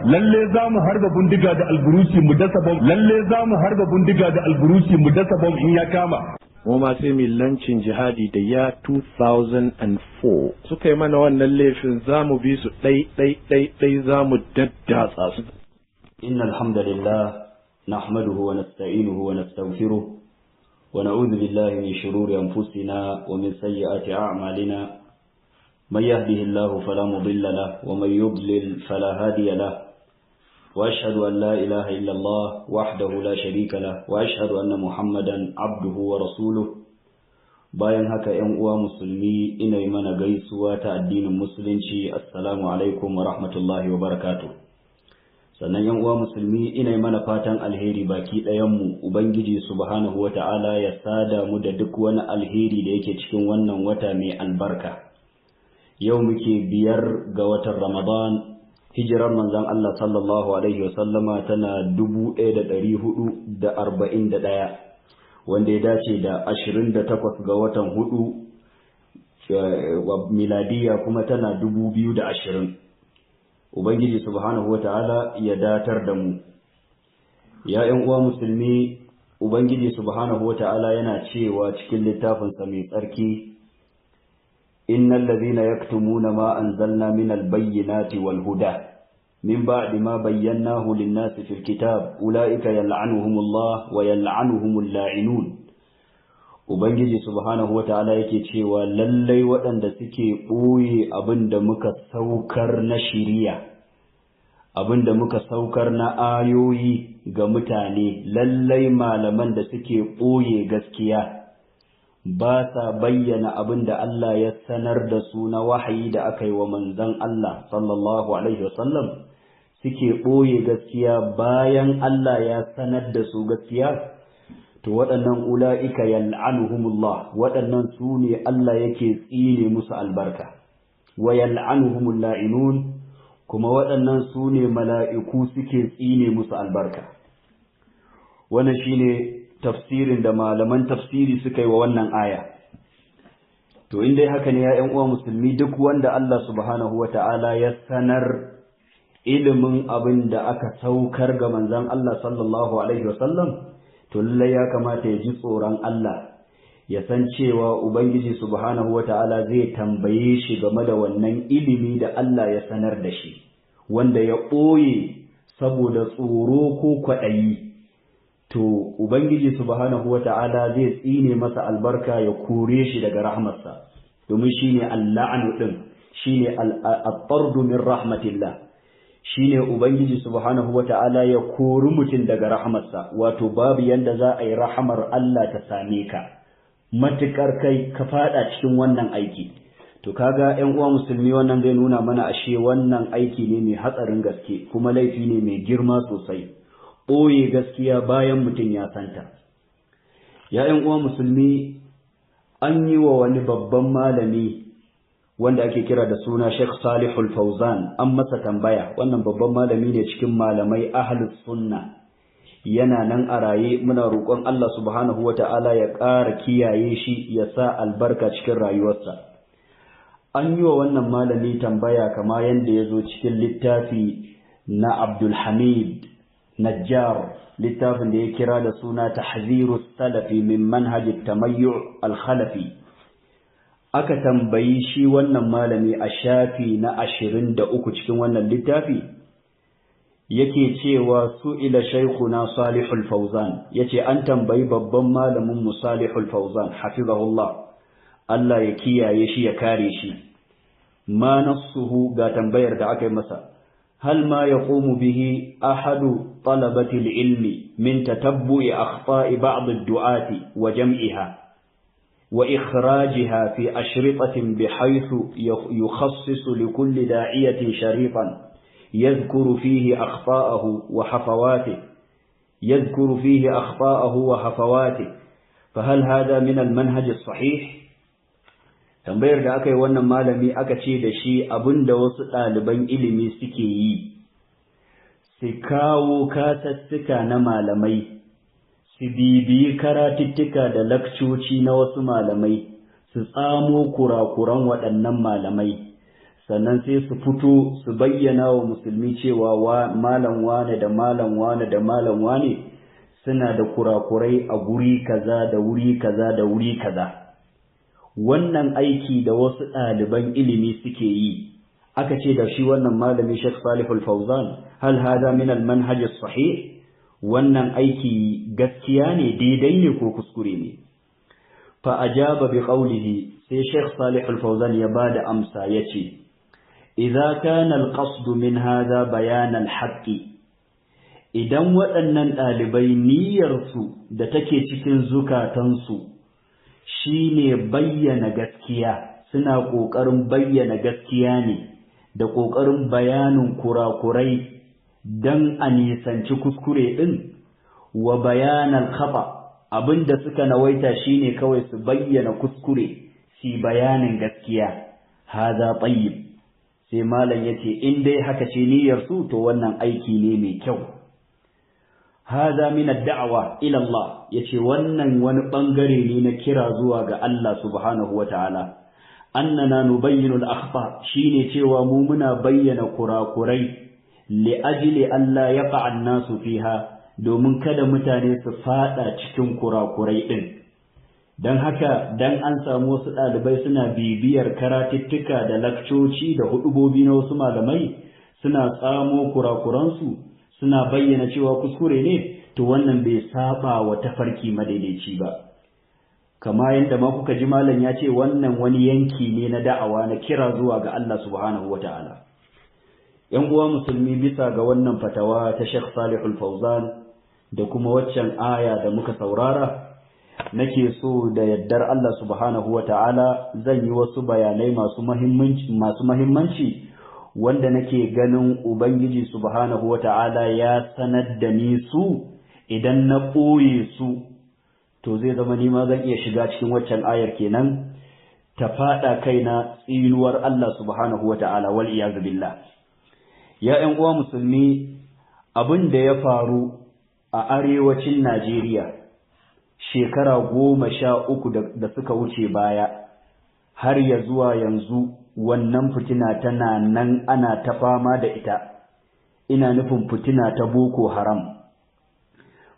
lalle za mu harba bindiga da alburusi mu dasa bom, lalle za mu harba bindiga da alburusi mu dasa bom in ya kama. Mu ma sai mu lancin jihadi da ya 2004 suka yi mana wannan laifin, za mu bi su ɗai za mu daddatsa su. Innal hamdalillah nahmaduhu wa nasta'inuhu wa nastaghfiruh wa na'udhu billahi min shururi anfusina wa min sayyiati a'malina. من يهده الله فلا مضل له ومن يضلل فلا هادي له وأشهد أن لا إله إلا الله وحده لا شريك له وأشهد أن محمدا عبده ورسوله. bayan haka ‘yan uwa musulmi ina yi mana gaisuwa ta addinin musulunci, assalamu alaikum wa rahmatullahi wa barakatuh. Sannan ‘yan uwa musulmi ina yi mana fatan alheri baki ɗayanmu, Ubangiji subhanahu wa ta'ala ya sada mu da duk wani alheri da yake cikin wannan wata mai albarka. Yau muke 5 ga watan Ramadan, hijirar manzon Allah sallallahu alaihi wasallama tana 1441, wanda ya dace da 28 ga watan 4 miladiya kuma tana 2020. Ubangiji subhanahu wata'ala ya datar da mu. Ya ƴan uwa musulmi, Ubangiji subhanahu wata'ala yana cewa cikin littafinsa mai tsarki, إن الذين يكتمون ما أنزلنا من البينات والهدى من بعد ما بيناه للناس في الكتاب أولئك يلعنهم الله ويلعنهم اللاعنون. Ubangiji subhanahu wata'ala yake cewa lallai waɗanda suke ɓoye abin da muka saukar na shiriya, abin da muka saukar na ayoyi ga mutane, lallai malaman da suke ɓoye gaskiya ba sa bayyana abin da Allah ya sanar da su na wahayi da aka yi wa manzon Allah sallallahu alaihi wasallam, suke ɓoye gaskiya bayan Allah ya sanar da su gaskiya, to waɗannan ula'ika yal'anuhumullah, waɗannan su ne Allah yake tsine musu albarka, wa yal'anuhumul la'inun, kuma waɗannan su ne mala'iku suke tsine musu albarka. Wannan shine tafsirin da malaman tafsiri suka yi wa wannan aya. To in dai haka ne ya ƴan uwa musulmi, duk wanda Allah subhanahu wata'ala ya sanar ilimin abin da aka saukar ga manzon Allah sallallahu alaihi wasallam, to lallai ya kamata ya ji tsoron Allah, ya san cewa Ubangiji subhanahu wata'ala zai tambaye shi game da wannan ilimi da Allah ya sanar da shi, wanda ya ɓoye saboda tsoro ko kwaɗayi. To Ubangiji subhanahu wata'ala zai tsine masa albarka, ya kore shi daga rahmarsa, domin shine al-la'nu din, shine al-tardu min rahmatillah, shine Ubangiji subhanahu wata'ala ya kori mutum daga rahmarsa. Wato babu yanda za a yi rahmar Allah ta same ka matukar kai ka fada cikin wannan aiki. To kaga ƴan uwa musulmi, wannan zai nuna mana ashe wannan aiki ne mai hatsarin gaske, kuma laifi ne mai girma sosai, ɓoye gaskiya bayan mutum ya santa. ‘Ya'yan uwa musulmi, an yi wa wani babban malami wanda ake kira da suna Sheikh Salihul Fauzan an masa tambaya. Wannan babban malami ne cikin malamai ahlus sunna, yana nan a raye. Muna roƙon Allah subhanahu wata'ala ya ƙara kiyaye shi, ya sa albarka cikin rayuwarsa. An yi wa wannan malami tambaya kama yadda ya zo cikin littafi na Abdul Hamid Najjar, littafin da ya kira da suna Tahzirus Salafi min Manhajit Tamayyu' al-Khalafi. Aka tambayi shi wannan malami a shafi na 23 cikin wannan littafi, yake cewa su'ila shaykhuna Salihul Fawzan, yace an tambayi babban malamin mu Salihul Fawzan hafizahullah, Allah ya kiyaye shi ya kare shi. Ma nassuhu, ga tambayar da aka yi masa, هل ما يقوم به أحد طلبة العلم من تتبع أخطاء بعض الدعاة وجمعها وإخراجها في أشرطة بحيث يخصص لكل داعية شريطا يذكر فيه أخطاءه وحفواته فهل هذا من المنهج الصحيح؟ tambayar da aka yi wannan malami aka ce da shi abinda wasu ɗaliban ilimi suke yi, su kawo kasattuka na malamai, su bibiyi karatuttuka da lakcoci na wasu malamai, su tsamo kurakuran waɗannan malamai, sannan sai su fito su bayyana wa musulmi cewa malam wane da malam wane da malam wane suna da kurakurai a guri kaza da wuri kaza da wuri kaza. Wannan aiki da wasu ɗaliban ilimi suke yi, aka ce da shi wannan malami Sheikh Salih Al-Fawzan, hal hada min al-manhaj as-sahih? Wannan aiki gaskiya ne, daidai ne ko kuskure ne? Fa ajaba bi qawlihi, sai Sheikh Salih Al-Fawzan ya bada amsa yace, idza kana al-qasd min hada bayan al-haqq, idan waɗannan ɗalibai niyyarsu da take cikin zukatansu shine bayyana gaskiya, suna ƙoƙarin bayyana gaskiya ne da ƙoƙarin bayanin kurakurai don a nisanci kuskure ɗin, wa bayanan khata, abinda suka nawaita shine kawai su bayyana kuskure su bayanin gaskiya. Haza tayyib, sai malam yace in dai haka ce niyyar su to wannan aiki ne mai kyau. Haza min ad-da'wa ila Allah, yace wannan wani bangare ne na kira zuwa ga Allah subhanahu wata'ala. Annana nubayyinu al-akhta, shine cewa mu muna bayyana kurakurai li ajli an la yaqa an-nasu fiha, domin kada mutane su fada cikin kurakurai din. Dan haka dan an samu wasu ɗalibai suna bibiyar karatuttuka da lakcoci da hudubobi na wasu malamai suna tsamo kurakuransu suna bayyana cewa kuskure ne, to wannan bai saba wa tafarki madaidaici ba. Kama yadda ma kuka ji malam ya ce wannan wani yanki ne na da'awa na kira zuwa ga Allah subhanahu wata'ala. ‘Yan uwa musulmi, bisa ga wannan fatawa ta Sheikh Salih Al-Fawzan da kuma waccan aya da muka saurara, nake so da yaddar Allah subhanahu wata'ala zan yi wasu bayanai masu mahimmanci wanda nake ganin Ubangiji subhanahu wata'ala ya sanar da ni su. Idan na ɓoye su to zai zama nima zan iya shiga cikin waccan ayar kenan, ta faɗa kaina tsinuwar Allah subhanahu wata'ala, wal iyaz billah. Ya ƴan uwa musulmi, abin da ya faru a arewacin Najeriya shekara 13 da suka wuce baya har ya zuwa yanzu, wannan fitina tana nan ana ta fama da ita. Ina nufin fitina ta Boko Haram.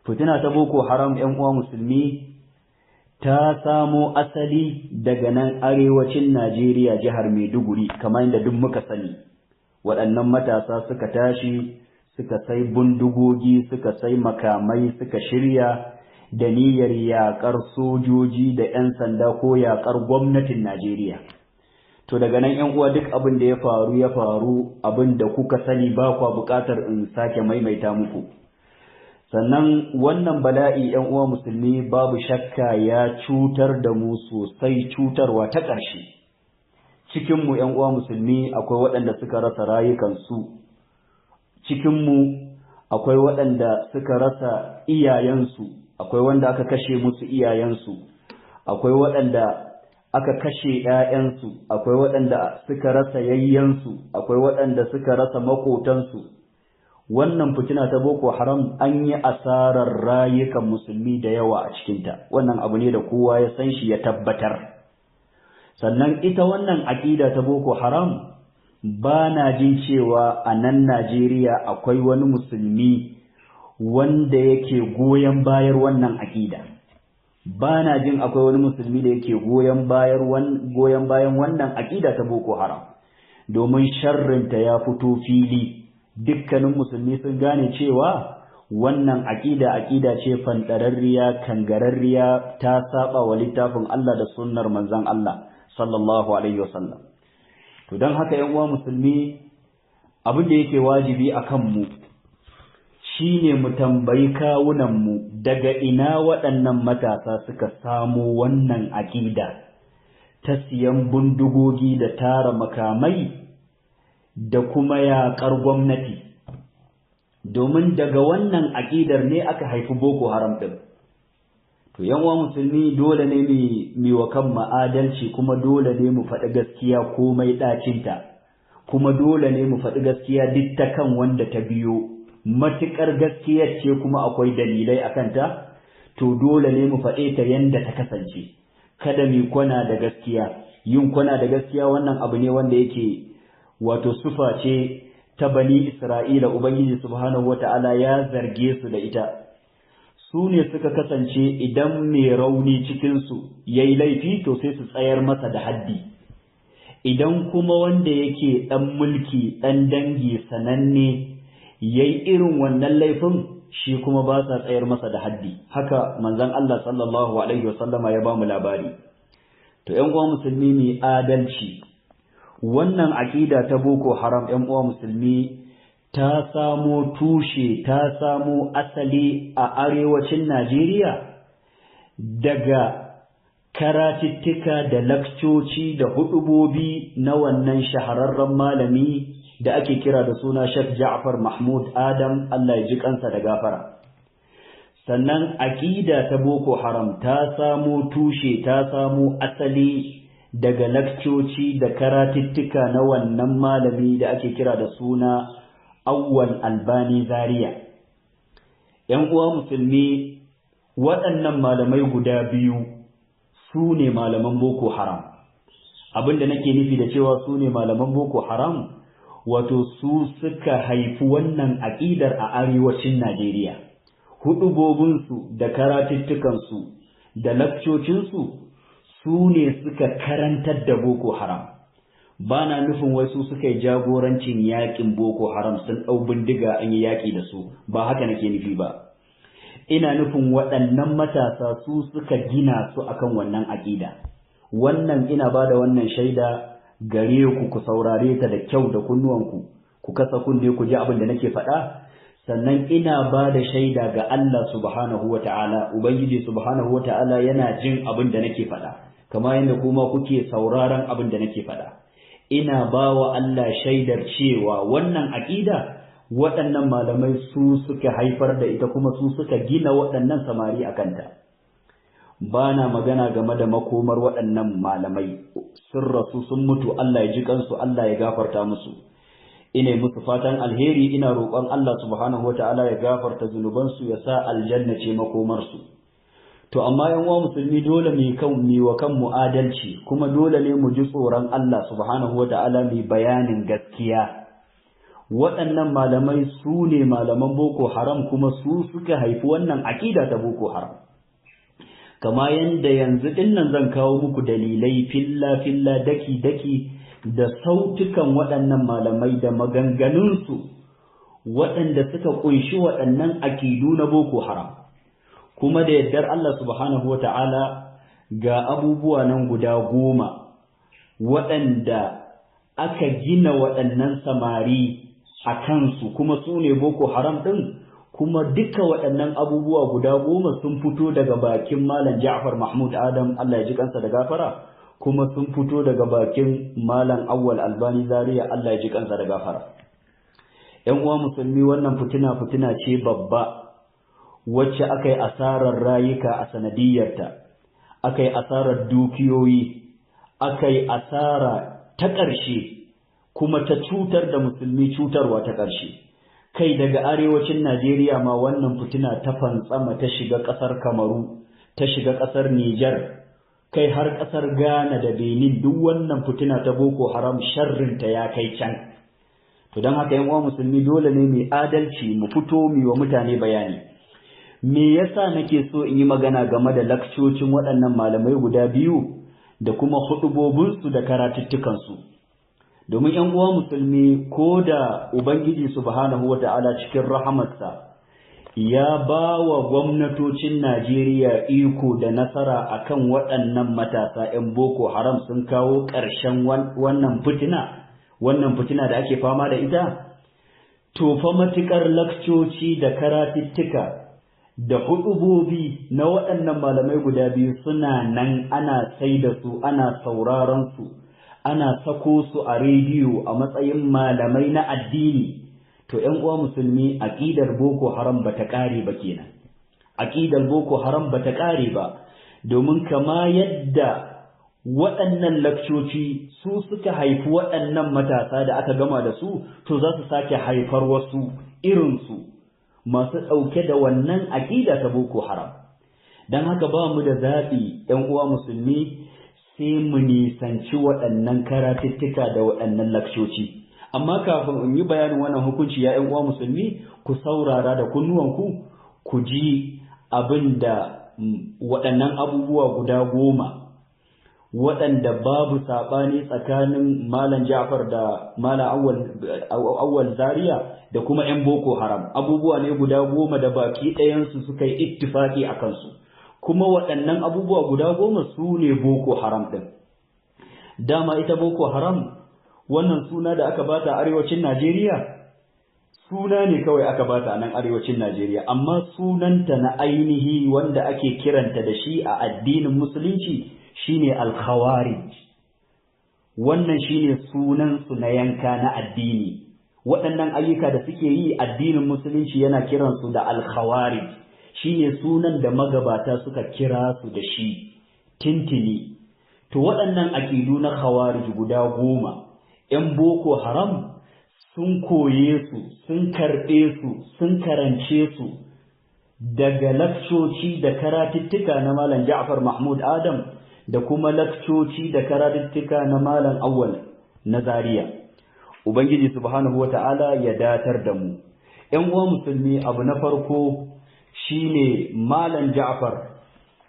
Fitina ta Boko Haram, ‘yan uwa musulmi, ta samo asali daga nan arewacin Najeriya, jihar Maiduguri, kamar yadda duk muka sani. Waɗannan matasa suka tashi, suka sai bindigogi, suka sai makamai, suka shirya da niyyar yaƙar sojoji da ‘yan sanda ko yaƙar gwamnatin Najeriya. To daga nan ‘yan uwa, duk abin da ya faru abin da kuka sani, ba kwa buƙatar in sake maimaita muku. Sannan wannan bala'i ‘yan uwa musulmi babu shakka ya cutar da mu sosai, cutarwa ta ƙarshe. Cikinmu ‘yan uwa musulmi akwai waɗanda suka rasa rayukansu, cikinmu akwai waɗanda suka rasa iyayensu, akwai wanda aka kashe musu iyayensu, akwai waɗanda aka kashe ‘ya'yansu, akwai waɗanda suka rasa yayyansu, akwai waɗanda suka rasa maƙotansu. Wannan fitina ta Boko Haram an yi asarar rayukan musulmi da yawa a cikinta, wannan abu ne da kowa ya san shi ya tabbatar. Sannan ita wannan aƙida ta Boko Haram, ba na jin cewa a nan Najeriya akwai wani musulmi wanda yake goyon bayar wannan aƙida. Ba na jin akwai wani musulmi da yake goyon bayan wannan aƙida ta Boko Haram, domin sharrinta ya fito fili. Dukkanin musulmi sun gane cewa wannan aƙida ce fanɗararriya, kangararriya, ta saba wa littafin Allah da sunnar manzon Allah sallallahu alaihi wasallam. To don haka ‘yan uwa musulmi, abin da yake wajibi a kanmu shine mu tambayi kawunanmu daga ina waɗannan matasa suka samo wannan aƙida ta siyan bindigogi da tara makamai da kuma yaƙar gwamnati, domin daga wannan aƙidar ne aka haifi Boko Haram ɗin. To ‘yan uwa musulmi, dole ne mu wa kan ma'adalci, kuma dole ne mu faɗi gaskiya komai ɗacinta, kuma dole ne mu faɗi gaskiya duk ta kan wanda ta biyo. Matuƙar gaskiyar ce kuma akwai dalilai a kanta, to dole ne mu faɗe ta yanda ta kasance. Kada mu kwana da gaskiya. Yin kwana da gaskiya wannan abu ne wanda yake wato sufa ce ta bani Isra'ila, Ubangiji subhanahu wata'ala ya zarge su da ita. Su ne suka kasance idan mai rauni cikinsu ya yi laifi to sai su tsayar masa da haddi. Idan kuma wanda yake ɗan mulki, ɗan dangi sananne ya yi irin wannan laifin, shi kuma ba sa tsayar masa da haddi. Haka manzon Allah sallallahu Alaihi wasallama ya ba mu labari. To, ‘yan uwa musulmi mai adalci, wannan aƙida ta Boko Haram, ‘yan uwa musulmi, ta samo tushe, ta samo asali a arewacin Najeriya daga karatuttuka da lakcoci da huɗubobi na wannan shahararren malami da ake kira da suna Sheikh Ja'far Mahmud Adam, Allah ya ji kansa da gafara. Sannan aƙida ta Boko Haram ta samo tushe, ta samo asali daga lakcoci da karatuttuka na wannan malami da ake kira da suna Awwal Albani Zaria. ‘Yan uwa musulmi, waɗannan malamai guda biyu su ne malaman Boko Haram. Abin da nake nufi da cewa su ne malaman Boko Haram, wato su suka haifi wannan aƙidar a arewacin Najeriya. Huɗubobinsu da karatuttukansu da lakcocinsu su ne suka karantar da Boko Haram. Ba na nufin wai su suka yi jagorancin yaƙin Boko Haram sun ɗau bindiga an yi yaƙi da su, ba haka nake nufi ba. Ina nufin waɗannan matasa su suka gina su akan wannan aƙida. Wannan ina ba da wannan shaida gare ku saurare ta da kyau da kunnuwanku, ku kasa kunne ku ji abin da nake faɗa. Sannan ina ba da shaida ga Allah subhanahu wa ta'ala, Ubangiji subhanahu wa ta'ala yana jin abin da nake faɗa, kama yadda kuma kuke sauraron abin da nake faɗa. Ina ba wa Allah shaidar cewa wannan aƙida waɗannan malamai su suka haifar da ita kuma su suka gina waɗannan samari a kanta. Ba na magana game da makomar waɗannan malamai, sun rasu sun mutu, Allah ya ji kansu, Allah ya gafarta musu. Ina musu fatan alheri, ina roƙon Allah subhanahu wata'ala ya gafarta zunubansu, ya sa aljanna ce makomarsu. To amma yan uwa musulmi, dole mu wa kanmu adalci, kuma dole ne mu ji tsoron Allah subhanahu wata'ala mai bayanin gaskiya. Waɗannan malamai su ne malaman Boko Haram, kuma su suka haifi wannan aƙida ta Boko Haram. Kama yanda yanzu dinnan zan kawo muku dalilai filla-filla daki-daki da sautukan waɗannan malamai da maganganunsu waɗanda suka ƙunshi waɗannan aƙidu na Boko Haram. Kuma da yardar Allah subhanahu wa ta'ala ga abubuwa nan guda 10 waɗanda aka gina waɗannan samari a kansu, kuma su ne Boko Haram ɗin, kuma duka waɗannan abubuwa guda 10 sun fito daga bakin Malam Ja'far Mahmud Adam, Allah ya ji kansa da gafara, kuma sun fito daga bakin Malam Awwal Albani Zaria, Allah ya ji kansa da gafara. ‘Yan uwa musulmi, wannan fitina ce babba, wacce aka yi asarar rayuka a sanadiyyarta, aka yi asarar dukiyoyi, aka yi asara ta ƙarshe, kuma ta cutar da musulmi cutarwa ta ƙarshe. Kai daga arewacin Najeriya ma wannan fitina ta fantsama ta shiga ƙasar Kamaru, ta shiga ƙasar Nijar, kai har ƙasar Ghana da Benin, duk wannan fitina ta Boko Haram sharrinta ya kai can. To don haka yan uwa musulmi, dole ne mai adalci mu fito mu wa mutane bayani. Me yasa nake so in yi magana game da lakcocin waɗannan malamai guda biyu da kuma hudubobinsu da karatuttukansu? Domin ‘yan uwa musulmi, ko da Ubangiji subhanahu wa ta'ala cikin rahamarsa ya ba wa gwamnatocin Najeriya iko da nasara akan waɗannan matasa ‘yan Boko Haram sun kawo ƙarshen wannan fitina da ake fama da ita, to fa matuƙar lakcoci da karatuttuka da huɗubobi na waɗannan malamai guda biyu suna nan, ana sai da su, ana sauraron su, ana sako su a rediyo a matsayin malamai na addini. To ‘yan uwa musulmi, aƙidar Boko Haram ba ta ƙare ba kenan. Aƙidar Boko Haram ba ta ƙare ba, domin kama yadda waɗannan lakcoci su suka haifi waɗannan matasa da aka gama da su, to za su sake haifar wasu irinsu masu ɗauke da wannan aƙida ta Boko Haram. Don haka ba mu da zaɓi ‘yan uwa musulmi, sai mu nisanci waɗannan karatuttuka da waɗannan lakcoci. amma kafin in yi bayanin wannan hukunci ya ƴan uwa musulmi, ku saurara da kunnuwanku ku ji abin da waɗannan abubuwa guda 10 waɗanda babu saɓani tsakanin Malam Ja'far da Malam Awwal Zaria da kuma 'yan Boko Haram. Abubuwa ne guda 10 da baki ɗayansu suka yi ittifaki a kansu, kuma waɗannan abubuwa guda 10 su ne Boko Haram ɗin. Dama ita Boko Haram wannan suna da aka bata a arewacin Najeriya, suna ne kawai aka bata a nan arewacin Najeriya, amma sunanta na ainihi wanda ake kiranta da shi a addinin musulunci shine al-khawarij. Wannan shine sunan su na yanka na addini. Waɗannan ayyuka da suke yi addinin musulunci yana kiransu da al-khawarij, shine sunan da magabata suka kira su da shi tintini. To waɗannan aƙidu na khawarij guda 10, 'yan Boko Haram sun koye su, sun karɓe su, sun karance su daga lakcoci da karatuttuka na Malam Ja'far Mahmud Adam da kuma lakcoci da karatuttuka na Malam Awwal na Zaria. Ubangiji subhanahu wata'ala ya datar da mu. ‘Yan uwa musulmi, abu na farko shine Malam Ja'far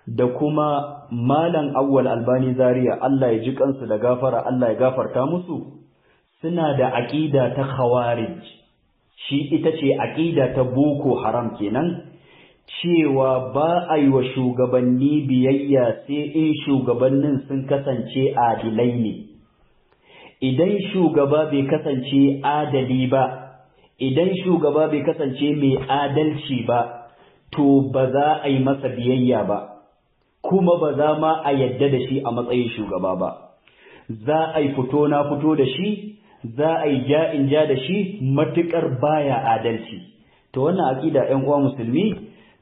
da kuma Malam Awwal Albani Zaria, Allah ya ji kansu da gafara, Allah ya gafarta musu, suna da aƙida ta khawarij. Shi ita ce aƙida ta Boko Haram kenan, cewa ba a yi wa shugabanni biyayya sai in shugabannin sun kasance adilai ne. Idan shugaba bai kasance adali ba, idan shugaba bai kasance mai adalci ba, to ba za a yi masa biyayya ba, kuma ba za ma a yadda da shi a matsayin shugaba ba. Za a yi fito na fito da shi, za a yi ja'in ja da shi matuƙar baya adalci. To wannan aƙida ‘yan uwa musulmi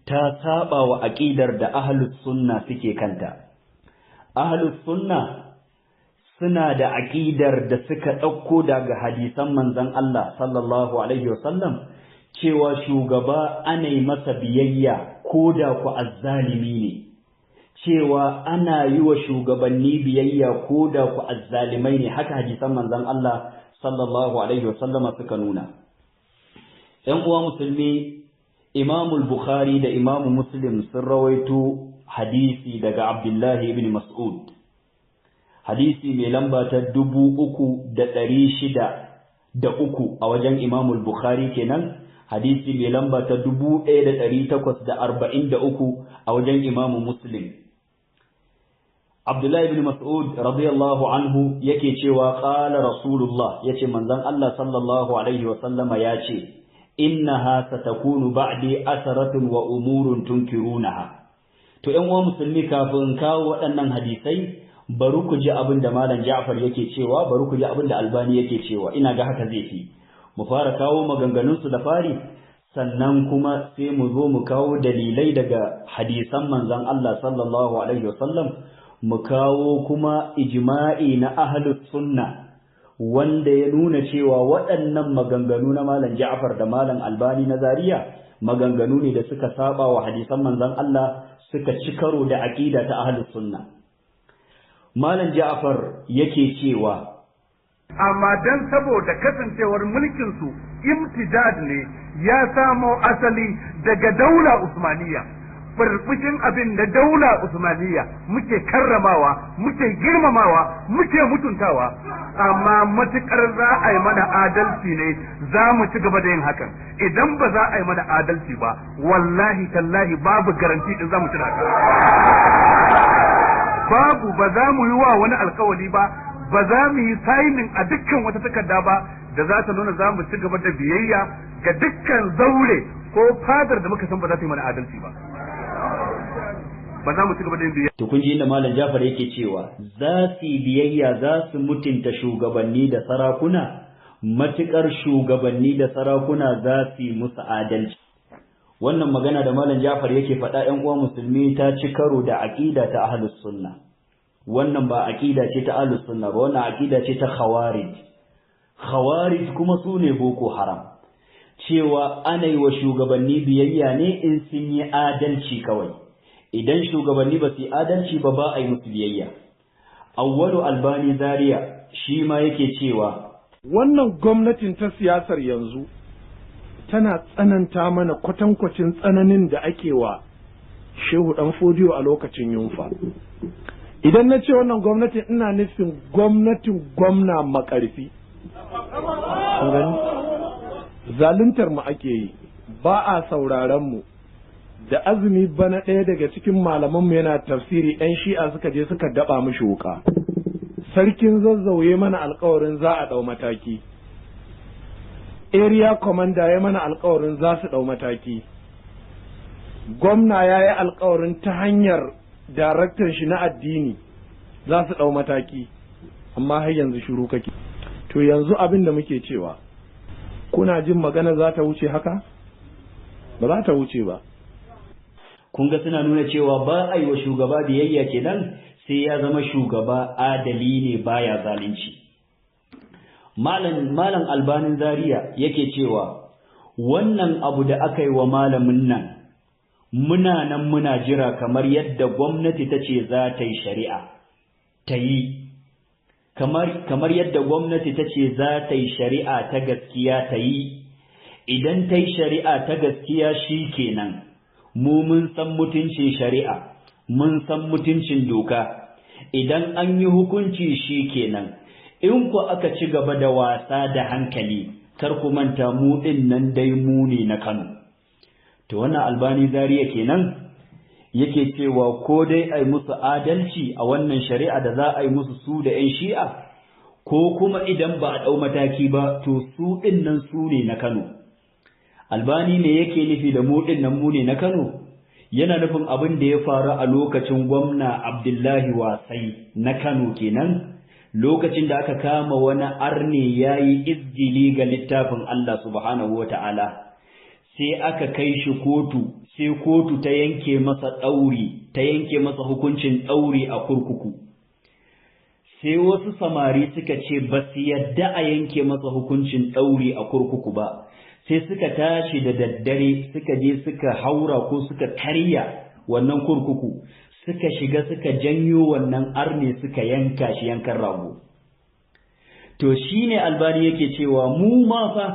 ta saba wa aƙidar da ahlus sunna suke kanta. Ahlus sunna suna da aƙidar da suka ɗauko daga hadisan manzon Allah sallallahu alaihi wasallam, cewa shugaba ana yi masa biyayya ko da ku azzalimi ne, cewa ana yi wa shugabanni biyayya ko da ku azzalimai ne. Haka hadisan manzon Allah sallallahu alaihi wasallama suka nuna. ‘Yan uwa musulmi, Imamul Bukhari da Imamu Muslim sun rawaito hadisi daga Abdullahi ibn Mas'ud, hadisi mai lamba ta 3603 a wajen Imamul Bukhari kenan, hadisi mai lamba ta 1843 a wajen Imamu Muslim. Abdullahi ibn Mas'ud radiyallahu anhu yake cewa qala Rasulullah, yace manzon Allah sallallahu alaihi wa sallama yace, innaha satakunu ba'di asaratun wa umurun tunkirunaha. To ƴan uwa musulmi, kafin kawo waɗannan hadisai, bari ku ji abin da Malam Ja'far yake cewa, bari ku ji abin da Albani yake cewa. Ina ga haka zai fi mu fara kawo maganganun su da fari, sannan kuma sai mu zo mu kawo dalilai daga hadisan manzon Allah sallallahu alaihi wasallam, mu kawo kuma ijma'i na ahlus sunna wanda ya nuna cewa waɗannan maganganu na Malam Ja'far da Malam Albani na Zaria maganganu ne da suka saba wa hadisan manzon Allah, suka ci karo da aqida ta ahlus sunna. Malam Ja'far yake cewa, amma dan saboda kasancewar mulkin su imtidad ne, ya samo asali daga daula Usmaniyya, burbushin abin da daula Usmaniyya muke karramawa, muke girmamawa, muke mutuntawa. Amma matukar za a yi mana adalci ne za mu ci gaba da yin hakan. Idan ba za a yi mana adalci ba, wallahi tallahi babu garanti din za mu ci haka. Babu, ba za mu yi wa wani alkawari ba, ba za mu yi signing a dukkan wata takarda ba da za ta nuna za mu ci gaba da biyayya ga dukkan zaure ko fadar da muka san ba za ta yi mana adalci ba. Ba za mu ci gaba da yin biyayya. To kun ji inda Malam Ja'far yake cewa za su yi biyayya, za su mutunta shugabanni da sarakuna matukar shugabanni da sarakuna za su yi musu adalci. Wannan magana da Malam Ja'far yake faɗa, ƴan uwa musulmi, ta ci karo da aqida ta ahlus sunna. Wannan ba aqida ce ta ahlus sunna ba, wannan aqida ce ta khawarij. Khawarij kuma su ne Boko Haram, cewa ana yi wa shugabanni biyayya ne in sun yi adalci kawai. Idan shugabanni ba su yi adalci ba, ba a yi musu biyayya. Awwalu Albani Zaria shi ma yake cewa wannan gwamnatin ta siyasar yanzu tana tsananta mana kwatankwacin tsananin da ake wa Shehu Dan Fodiyo a lokacin yunfa. Idan na ce wannan gwamnatin ina nufin gwamnatin gwamna Makarfi. Zaluntar mu ake yi, ba a sauraron mu. Da azumi bana ɗaya daga cikin malamanmu yana tafsiri, 'yan shi'a suka je suka daba mishi wuka. Sarkin zazzauye mana alkawarin za a ɗau mataki. Area commander ya mana alkawarin za su ɗau mataki. Gwamna ya yi alkawarin ta hanyar daraktan shi na addini za su ɗau mataki, amma har yanzu shiru kake. To yanzu abin da muke cewa, kuna jin magana za ta wuce haka? Ba za ta wuce ba. Kun ga suna nuna cewa ba a yi wa shugaba biyayya kenan sai ya zama shugaba adali ne baya zalunci. Malam Albanin Zaria yake cewa wannan abu da aka yi wa malamin nan muna nan muna jira kamar yadda gwamnati ta ce za ta yi shari'a ta yi, kamar yadda gwamnati ta ce za ta yi shari'a ta gaskiya ta yi. Idan ta yi shari'a ta gaskiya shi kenan, mu mun san mutuncin shari'a, mun san mutuncin doka. Idan an yi hukunci shi kenan, in ku aka ci gaba da wasa da hankali, kar ku manta mu ɗin nan dai mu ne na Kano. To wannan Albani Zaria kenan yake cewa ko dai ai musu adalci a wannan shari'a da za a yi musu su da 'yan shi'a, ko kuma idan ba a ɗau mataki ba to su ɗin nan su ne na Kano. Albani ne yake nufi da mu ɗin nan mu ne na Kano? Yana nufin abin da ya faru a lokacin gwamna Abdullahi Wasai na Kano kenan, lokacin da aka kama wani arne ya yi izgili ga littafin Allah subhanahu wa ta'ala. Sai aka kai shi kotu, sai kotu ta yanke masa ɗauri, ta yanke masa hukuncin ɗauri a kurkuku. Sai wasu samari suka ce ba su yadda a yanke masa hukuncin ɗauri a kurkuku ba, sai suka tashi da daddare suka je suka haura ko suka karya wannan kurkuku, suka shiga suka janyo wannan arne suka yanka shi yankan rago. To shine Albani yake cewa mu ma fa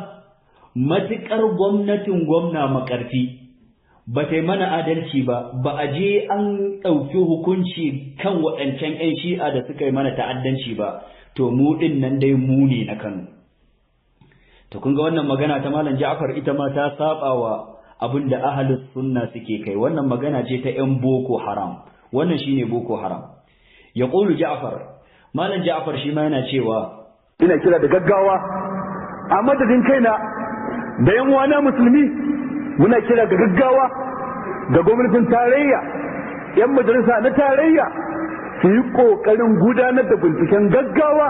matuƙar gwamnatin gwamna Makarfi ba ta yi mana adalci ba, ba a je an ɗauki hukunci kan waɗancan 'yan shi'a da suka yi mana ta'addanci ba, to mu ɗin nan dai mu ne na Kano. To kun ga wannan magana ta Malam Ja'far ita ma ta saba wa abin da ahlus sunna suke kai. Wannan magana ce ta 'yan Boko Haram. Wannan shine Boko Haram. Yaqulu Ja'far, Malam Ja'far shi ma yana cewa ina kira da gaggawa a madadin kaina da yan uwana musulmi, muna kira ga gaggawa ga gwamnatin tarayya, 'yan majalisa na tarayya su yi ƙoƙarin gudanar da binciken gaggawa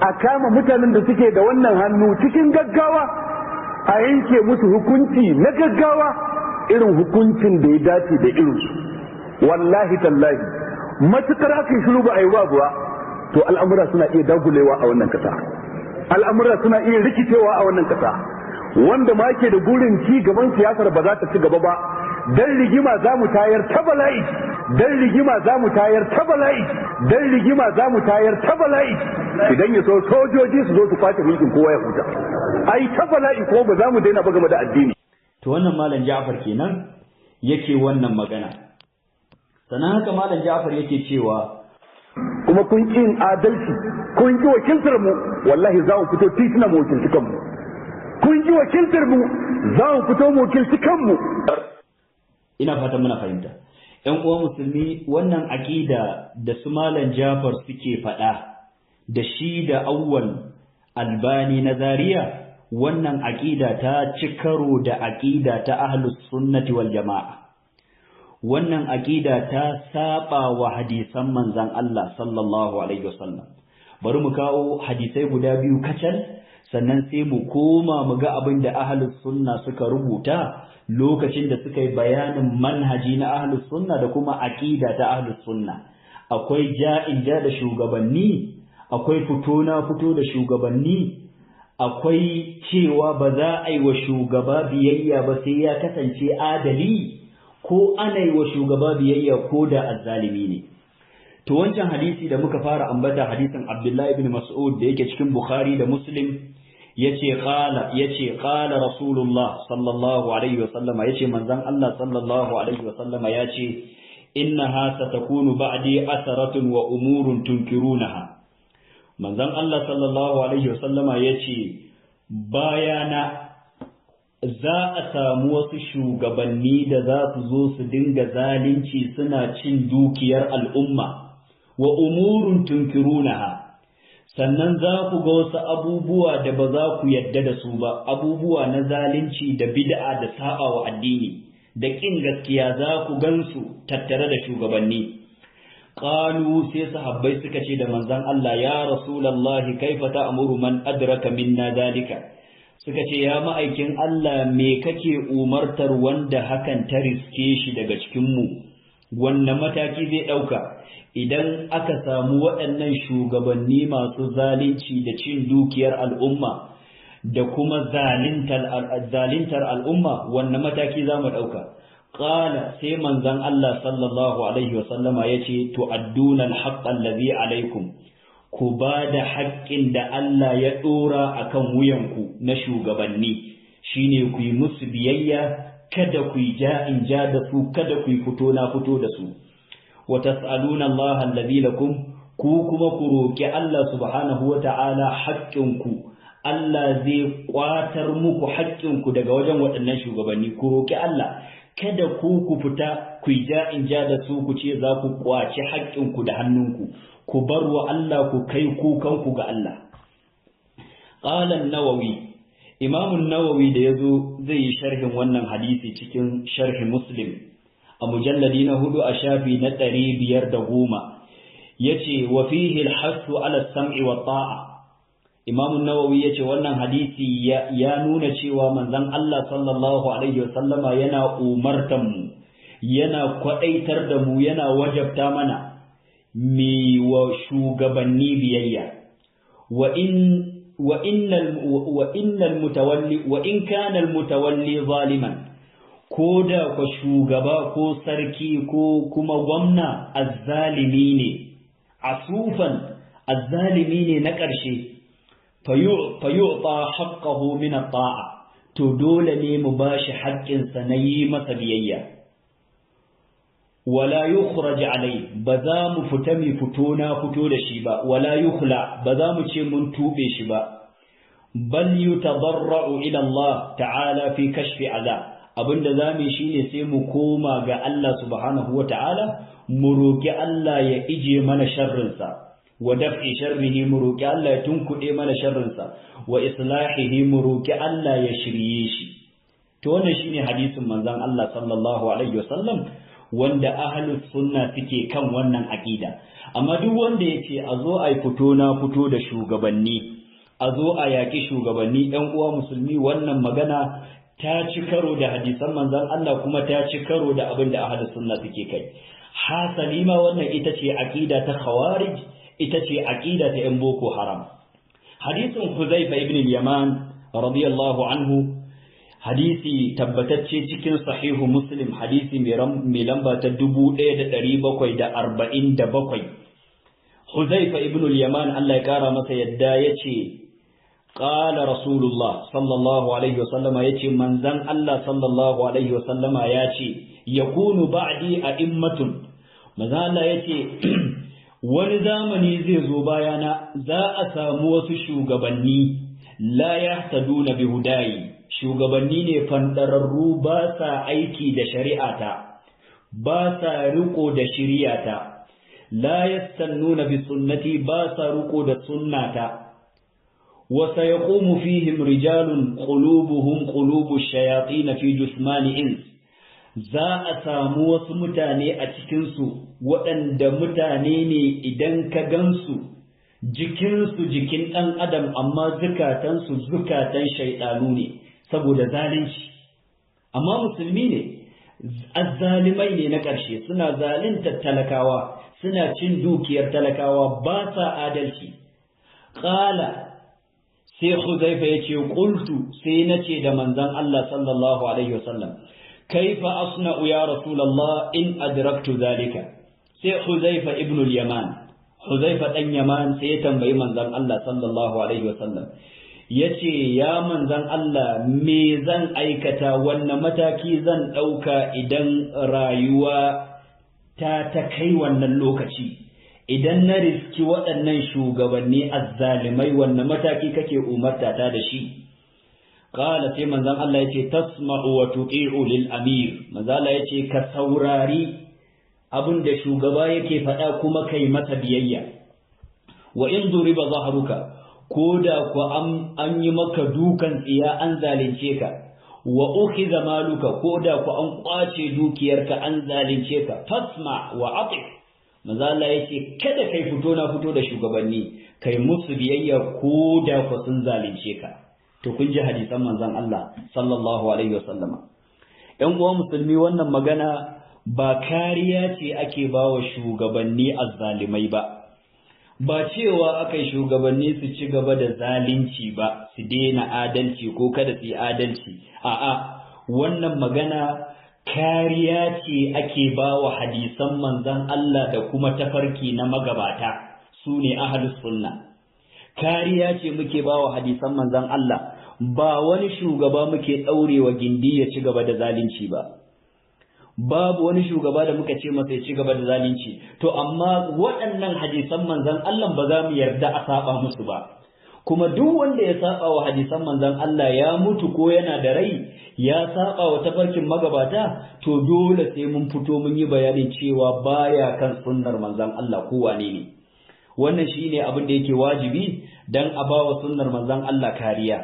a kama mutanen da suke da wannan hannu cikin gaggawa, a yanke musu hukunci na gaggawa irin hukuncin da ya dace da irinsu. Wallahi tallahi matukar aka yi shiru ba a yi ba to al'amura suna iya dagulewa a wannan kasa, al'amura suna iya rikicewa a wannan kasa. Wanda ma ke da burin ci gaban siyasar ba za ta ci gaba ba, dan rigima za mu tayar ta bala'i, dan rigima za mu tayar ta bala'i, dan rigima za mu tayar ta bala'i. Idan ya so sojoji su zo su kwace mulkin kowa ya huta, ai ta bala'i ko ba za mu daina ba game da addini. To wannan Malam Ja'far kenan yake wannan magana. Sannan haka Malam Ja'far yake cewa kuma kun ƙi adalci, kun ƙi wakiltar mu, wallahi za mu fito titina mu wakilci kanmu. Kun ƙi wakiltar mu, za mu fito mu wakilci kanmu. Ina fatan muna fahimta. ‘Yan uwa musulmi, wannan aƙida da su Malam Ja'far suke faɗa da shi da Awwal Albani na Zaria, wannan aƙida ta ci karo da aƙida ta Ahlus Sunnati wal Jama'a. Wannan aƙida ta saba wa hadisan manzan Allah sallallahu alaihi wasallam. Bari mu kawo hadisai guda biyu kacal, sannan sai mu koma mu ga abin da ahlus sunna suka rubuta lokacin da suka yi bayanin manhaji na ahlus sunna da kuma aqida ta ahlus sunna. Akwai ja'in ja da shugabanni, akwai fito na fito da shugabanni, akwai cewa ba za a yi wa shugaba biyayya ba sai ya kasance adali, ko ana yi wa shugaba biyayya ko da azzalimi ne. to wancan hadisi da muka fara ambata hadisin Abdullahi ibn Mas'ud da yake cikin Bukhari da Muslim yace qala Rasulullah sallallahu alaihi wasallam yace manzon Allah sallallahu alaihi wasallam yace innaha satakunu ba'di asaratun wa umurun tunkirunaha. Manzon Allah sallallahu alaihi wasallam yace bayana za a samu wasu shugabanni da za su zo su dinga zalunci suna cin dukiyar al'umma wa umurun tunkirunaha, sannan za ku ga wasu abubuwa da ba za ku yadda da su ba, abubuwa na zalunci da bid'a da saba wa addini da kin gaskiya za ku gansu tattare da shugabanni. Qalu sai sahabbai suka ce da manzon Allah, ya rasulullahi kaifa ta'muru man adraka minna dalika, suka ce ya ma'aikin Allah me kake umartar wanda hakan ta riske shi daga cikin mu, wanne mataki zai ɗauka idan aka samu waɗannan shugabanni masu zalunci da cin dukiyar al'umma da kuma zalintar al'umma, wanne mataki za mu ɗauka? Ƙala sai manzon Allah sallallahu alaihi wasallama ya ce, tu'adduna al-haqqa allazi alaikum, ku ba da haƙƙin da Allah ya ɗora a kan wuyanku na shugabanni, shine ku yi musu biyayya, kada ku yi ja'in ja da su, kada ku yi fito na fito da su. Wa tas'aluna Allah allazi lakum, ku kuma ku roƙi Allah subhanahu wa ta'ala haƙƙinku, Allah zai ƙwatar muku haƙƙinku daga wajen waɗannan shugabanni, ku roƙi Allah, kada ku fita ku yi ja'in ja da su ku ce za ku ƙwaci haƙƙinku da hannunku, ku bar wa Allah ku kai kukanku ga Allah. Qala an-Nawawi, Imam an-Nawawi da yazo zai yi sharhin wannan hadisi cikin sharhi Muslim a mujalladi na 4 a shafi na 510 yace wa fihi al-hasu ala as-sam'i wa ta'a. Imam an-Nawawi yace wannan hadisi ya nuna cewa manzon Allah sallallahu alaihi wasallama yana umartan mu, yana kwadaitar da mu, yana wajabta mana mi wa shugabanni biyayya. wa in kana al-mutawalli zaliman, ko da ko shugaba ko sarki ko kuma gwamna azzalimi ne, asufan azzalimi ne na ƙarshe, fayu'ta haqqahu min at-ta'a, to dole ne mu bashi haƙƙinsa na yi masa biyayya. Wala yukhraj alai, ba za mu fita mi fito na fito da shi ba, wala yukhla, ba za mu ce mun tube shi ba, bal yutadarra'u ila Allah ta'ala fi kashfi adha, abinda zamu shine sai mu koma ga Allah subhanahu wa ta'ala, mu roki Allah ya ije mana sharrinsa, wa daf'i sharrihi, mu roki Allah ya tunkuɗe mana sharrinsa, wa islahihi, mu roki Allah ya shirye shi. To wannan shine hadisin manzon Allah sallallahu alaihi wasallam wanda ahlus sunna suke kan wannan aqida. Amma duk wanda yace a zo ai fito na fito da shugabanni, a zo a yaki shugabanni, ɗan uwa musulmi, wannan magana ta ci karo da hadisan manzon Allah kuma ta ci karo da abin da ahlus sunna suke kai. Hasali ma wannan ita ce aqida ta khawarij, ita ce aqida ta yan boko haram. Hadisin Huzaifa ibn al-Yaman radiyallahu anhu, hadisi tabbatacce cikin sahihu Muslim, hadisi mai lamba ta 1747. Huzaifa ibn al-Yaman Allah ya kara masa yadda yace qala Rasulullah sallallahu alaihi wasallama, yace manzon Allah sallallahu alaihi wasallama yace yakunu ba'di a'immatun, manzon Allah yace wani zamani zai zo bayana, za a samu wasu shugabanni la yahtaduna bi hudayi, shugabanni ne fandararru, ba sa aiki da shari'ata, ba sa riko da shari'ata, la yastannuna bi sunnati, ba sa riko da sunnata, wa sayaqumu fihim rijalun qulubuhum qulubu shayatin fi jusmani ins, za a samu wasu mutane a cikinsu waɗanda mutane ne idan ka gansu jikinsu jikin ɗan adam, amma zukatansu zukatan shaiɗanu ne saboda zalunci, amma musulmi ne, azzalimai ne na ƙarshe, suna zaluntar talakawa, suna cin dukiyar talakawa, ba sa adalci. Ƙala sai Huzaifa ya ce, ƙultu sai na ce da manzon Allah sallallahu alaihi wasallam, kaifa asna'u ya Rasulallah in adraktu zalika, sai Huzaifa ibn al-Yaman Huzaifa dan Yaman sai ya tambayi manzon Allah sallallahu alaihi wasallam yace ya manzon Allah me zan aikata, wannan mataki zan dauka idan rayuwa ta kai wannan lokaci, idan na riski waɗannan shugabanni azzalimai wannan mataki kake umarta ta da shi? Qala sai manzon Allah yace tasma'u wa tuti'u lil amir, manzon Allah yace ka saurari abin da shugaba yake faɗa kuma kai masa biyayya. Wa in duriba zahruka, ko da ku an yi maka dukan tsiya an zalunce ka, wa ukhiza maluka, ko da ku an kwace dukiyarka an zalunce ka, fasma wa ati. Manzo Allah yace kada kai fito na fito da shugabanni, kai musu biyayya ko da ku sun zalunce ka. To kun ji hadisan manzon Allah sallallahu alaihi wasallama. Ƴan uwa musulmi, wannan magana ba kariya ce ake bawa shugabanni azzalimai ba, ba cewa akai shugabanni su ci gaba da zalunci ba, su daina adalci ko kada su yi adalci. A'a, wannan magana kariya ce ake bawa hadisan manzon Allah da kuma tafarki na magabata, su ne ahlus sunna. Kariya ce muke bawa hadisan manzon Allah, ba wani shugaba muke ɗaurewa gindi ya ci gaba da zalunci ba. Babu wani shugaba da muka ce masa ya ci gaba da zalunci, to amma waɗannan hadisan manzon Allah ba za mu yarda a saba musu ba. Kuma duk wanda ya saba wa hadisan manzon Allah ya mutu ko yana da rai, ya saba wa tafarkin magabata, to dole sai mun fito mun yi bayanin cewa baya kan sunnar manzon Allah ko wane ne. Wannan shine abin da yake wajibi dan a bawa sunnar manzon Allah kariya.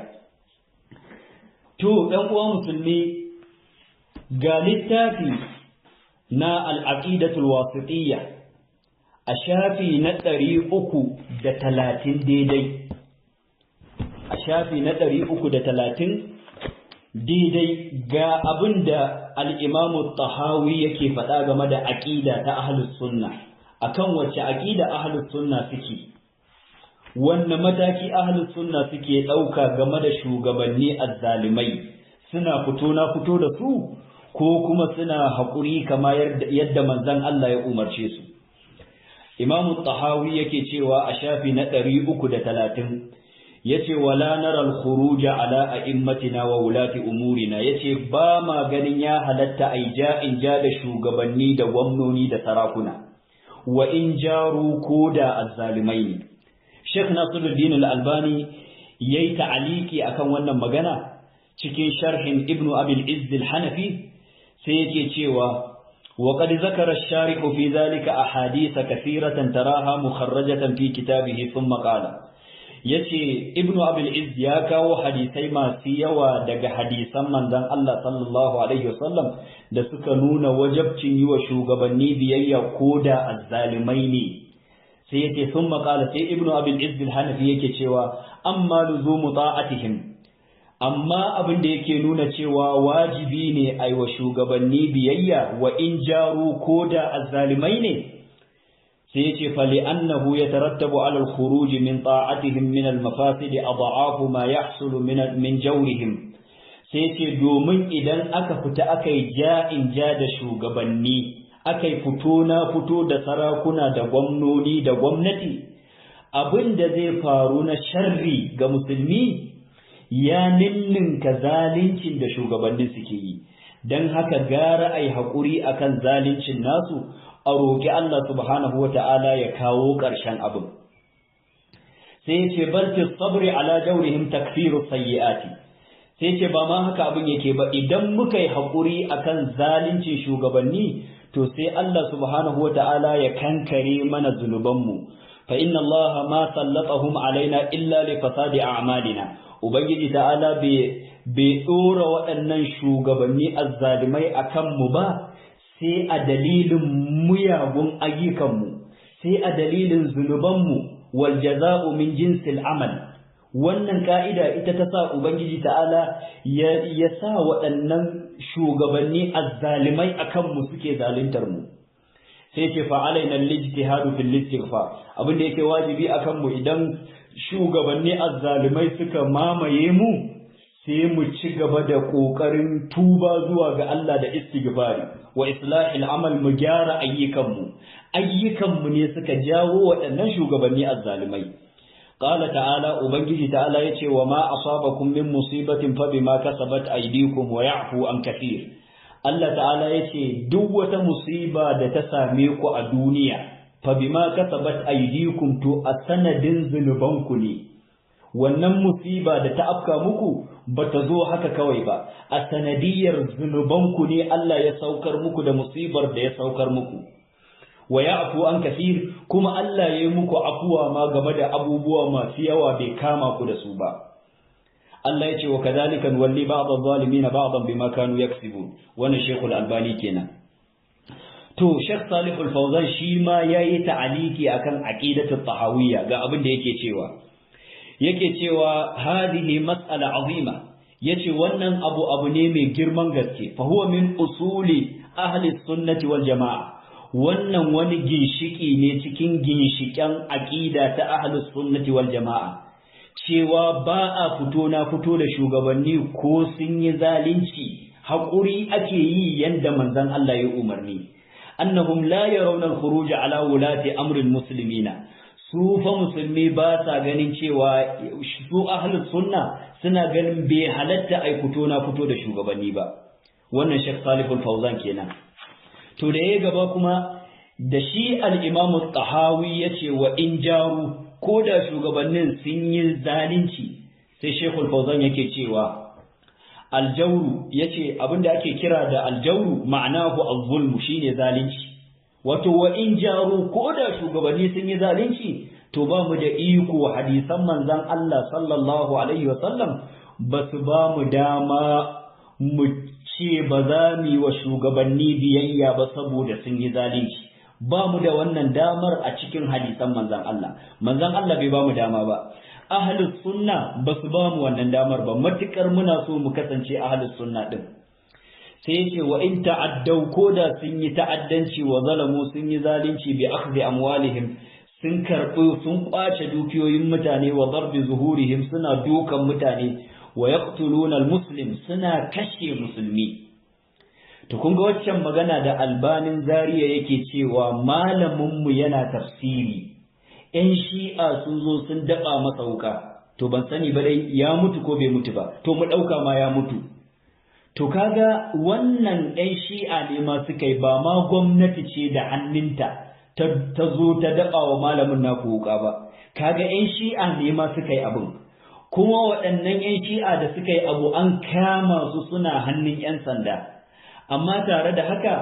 To ɗan uwa musulmi, ga littafi na al'aqidatul wasitiyya a shafi na 330 daidai, a shafi na 330 daidai ga abin da al'imamu Tahawi yake faɗa game da aƙida ta ahlus sunna, akan wacce aƙida ahlus sunna suke, wanne mataki ahlus sunna suke ɗauka game da shugabanni azzalimai, suna fito na fito da su ko kuma suna haƙuri kama yadda manzon Allah ya umarce su. Imamu Tahawi yake cewa a shafi na 330 yace wala nara al-khuruj ala a'immatina wa wulati umurina, yace ba ma ganin ya halatta ai ja'in ja da shugabanni da gwamnoni da sarakuna, wa in jaru koda azzalimai ne. Sheikh Nasiruddin Al-Albani yayi ta'aliki akan wannan magana cikin sharhin Ibn Abi al-Izz al-Hanafi, sai yake cewa وقد ذكر الشارح في ذلك أحاديث كثيرة تراها مخرجة في كتابه ثم قال yace ibnu abul izz ya kawo hadisai masu yawa daga hadisan manzon Allah sallallahu alaihi wasallam da suka nuna wajabcin yi wa shugabanni biyayya koda azzalimai ne. Sai yace thumma qala, sai ibnu abul izz al-hanafi yake cewa amma luzumu ta'atihim, amma abin da yake nuna cewa wajibi ne ai wa shugabanni biyayya wa in jaru koda azzalimai ne, sai yace fa li annahu yatarattabu ala al-khuruj min ta'atihim min al-mafasid adha'afu ma yahsulu min jawrihim. Sai yace domin idan aka fita akai ja'in ja da shugabanni, akai fito na fito da sarakuna da gwamnoni da gwamnati, abin da zai faru na sharri ga musulmi ya ninninka zalincin da shugabannin suke yi. Dan haka gara ai haƙuri akan zalincin nasu, a roƙi Allah subhanahu wa ta'ala ya kawo ƙarshen abin. Sai ce bal fi sabri ala jawrihim takfiru sayyi'ati, sai ce ba ma haka abin yake ba, idan muka yi haƙuri akan zalincin shugabanni to sai Allah subhanahu wa ta'ala ya kankare mana zunubanmu. Fa inna Allah ma sallatahum alaina illa li fasadi a'malina. Ubangiji ta'ala bai ɗora waɗannan shugabanni azzalimai akan mu ba sai a dalilin muyagun ayyukanmu, sai a dalilin zunubanmu, wal jaza'u min jinsil amal. Wannan ka'ida ita ta sa Ubangiji ta'ala ya sa waɗannan shugabanni azzalimai akan mu suke zaluntar mu. Sai ce fa alaina al-ijtihadu fil istighfar, abin da yake wajibi akan mu idan shugabanni azzalimai suka mamaye mu, sai mu ci gaba da ƙoƙarin tuba zuwa ga Allah da istighfari wa islahil amal, mu gyara ayyukanmu ne suka jawo waɗannan shugabanni azzalumai. qala ta'ala, ubangiji ta'ala yace wa ma asabakum min musibatin fa bima kasabat aydikum wa ya'fu an kathir. Allah ta'ala yace duk wata musiba da ta same ku a duniya fa bima kasabat aydikum, to a sanadin zunubanku ne. Wannan musiba da ta afka muku ba ta zo haka kawai ba, a sanadiyar zunubanku ne Allah ya saukar muku da musibar da ya saukar muku. Wa ya'fu an kathir, kuma Allah ya yi muku afuwa ma game da abubuwa masu yawa bai kama ku da su ba. Allah ya ce wa kadhalika nuwalli ba'd adh-dhalimin ba'dan bima kanu yaksibun. Wannan Sheikhul Albani kenan. To Sheikh Salih Al-Fawzan shi ma yayi ta'aliki akan aqidatut tahawiyya, ga abin da yake cewa hadihi mas'ala azima, yace wannan abu ne mai girman gaske. Fa huwa min usuli ahli sunnati wal jamaa, wannan wani ginshiki ne cikin ginshiken aqida ta ahli sunnati wal jamaa, cewa ba a fito na fito da shugabanni ko sun yi zalunci, haƙuri ake yi yanda manzon Allah ya umarni. Annahum la yarawna al-khuruj ala wulati amri al-muslimina, su fa musulmi ba sa ganin cewa su ahlus sunna suna ganin bai halatta ai fito na fito da shugabanni ba. Wannan Sheikh Salih Al-Fawzan kenan. To da ya gaba kuma da shi al-Imam al-Tahawi yace wa in jaru, ko da shugabannin sun yi zalunci, sai Sheikh Al-Fawzan yake cewa al-jawru, yace abinda ake kira da al-jawru ma'anahu az-zulm, shine zalunci. Wato wa in jaru, ko da shugabanni sun yi zalunci, to ba mu da iko, hadisan manzon Allah sallallahu alaihi wasallam ba su ba mu dama mu ce ba za mu yi wa shugabanni biyayya ba saboda sun yi zalunci. Ba mu da wannan damar a cikin hadisan manzon Allah. Manzon Allah bai ba mu dama ba. Ahlus sunna ba su ba mu wannan damar ba, matukar muna so mu kasance ahlus sunna din. Sai yace wa in ta'addau, ko da sun yi ta'addanci wa zalamu, sun yi zalunci bi akhdhi amwalihim, sun karbi sun kwace dukiyoyin mutane, wa darbi zuhurihim, suna dukan mutane, wa yaqtuluna almuslim, suna kashe musulmi. To kun ga waccan magana da Albanin Zaria yake cewa malamin mu yana tafsiri, ƴan shi'a sun zo sun daba masa wuka, to ban sani ba dai ya mutu ko bai mutu ba, to mu dauka ma ya mutu. To kaga wannan ƴan shi'a ne ma suka yi, ba ma gwamnati ce da hannunta ta zo ta daɓa wa malamin naku wuƙa ba. Kaga ƴan shi'a ne ma suka yi abin. Kuma waɗannan ƴan shi'a da suka yi abu an kama su suna hannun ƴan sanda. Amma tare da haka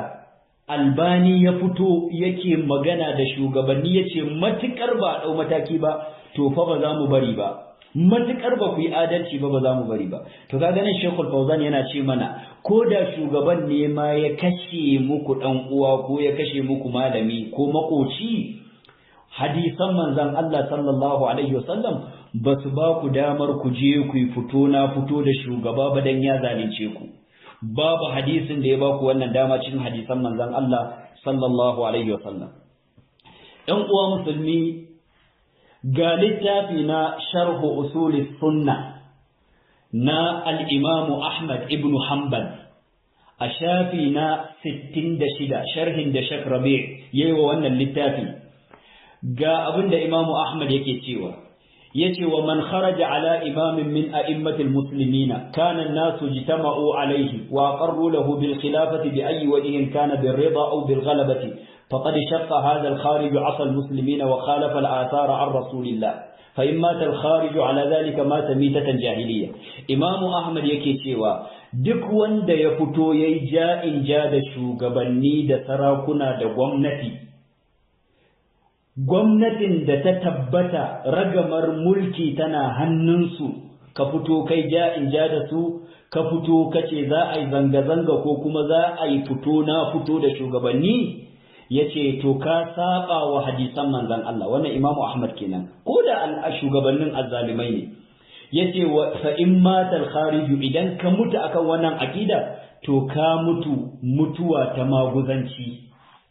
Albani ya fito yake magana da shugabanni, ya ce matuƙar ba a ɗau mataki ba, to fa ba za mu bari ba. Matuƙar ba ku yi adalci ba za mu bari ba. To kaga nan Sheikhul Fawzan yana ce mana, ko da shugaban ne ma ya kashe muku ɗan uwa ko ya kashe muku malami ko makoci, hadisan manzon Allah sallallahu alaihi wasallam ba su ba ku damar ku je ku yi fito na fito da shugaba ba dan ya zalunce ku. Babu hadisin da ya ba ku wannan dama cikin hadisan manzon Allah sallallahu alaihi wasallam. Ɗan uwa musulmi, ga littafi na sharhu usuli sunna na al-Imam Ahmad ibn Hanbal a shafi na 66, sharhin da Sheikh Rabi' yayi wa wannan littafi. Ga abinda Imam Ahmad yake cewa, yace wa man kharaja ala imamin min a'immatil muslimina kana an-nasu jitama'u alayhi wa aqarru lahu bil khilafati bi ayyi wajhin kana bir rida aw bil ghalabati فقد شق هذا الخارج عصى المسلمين وخالف الآثار عن رسول الله فإن مات الخارج على ذلك مات ميتة جاهلية. إمام أحمد yake cewa duk wanda ya fito yayi ja'in ja da shugabanni da sarakuna da gwamnatin da ta tabbata ragamar mulki tana hannunsu, ka fito kai ja'in ja da su, ka fito kace za a yi zanga-zanga ko kuma za a yi fito na fito da shugabanni, yace to ka saba wa hadisan manzon Allah. Wannan Imam Ahmad kenan, ko da shugabannin azzalimai ne. Yace wa fa in matal kharij, idan ka mutu akan wannan akida to ka mutu mutuwa ta maguzanci.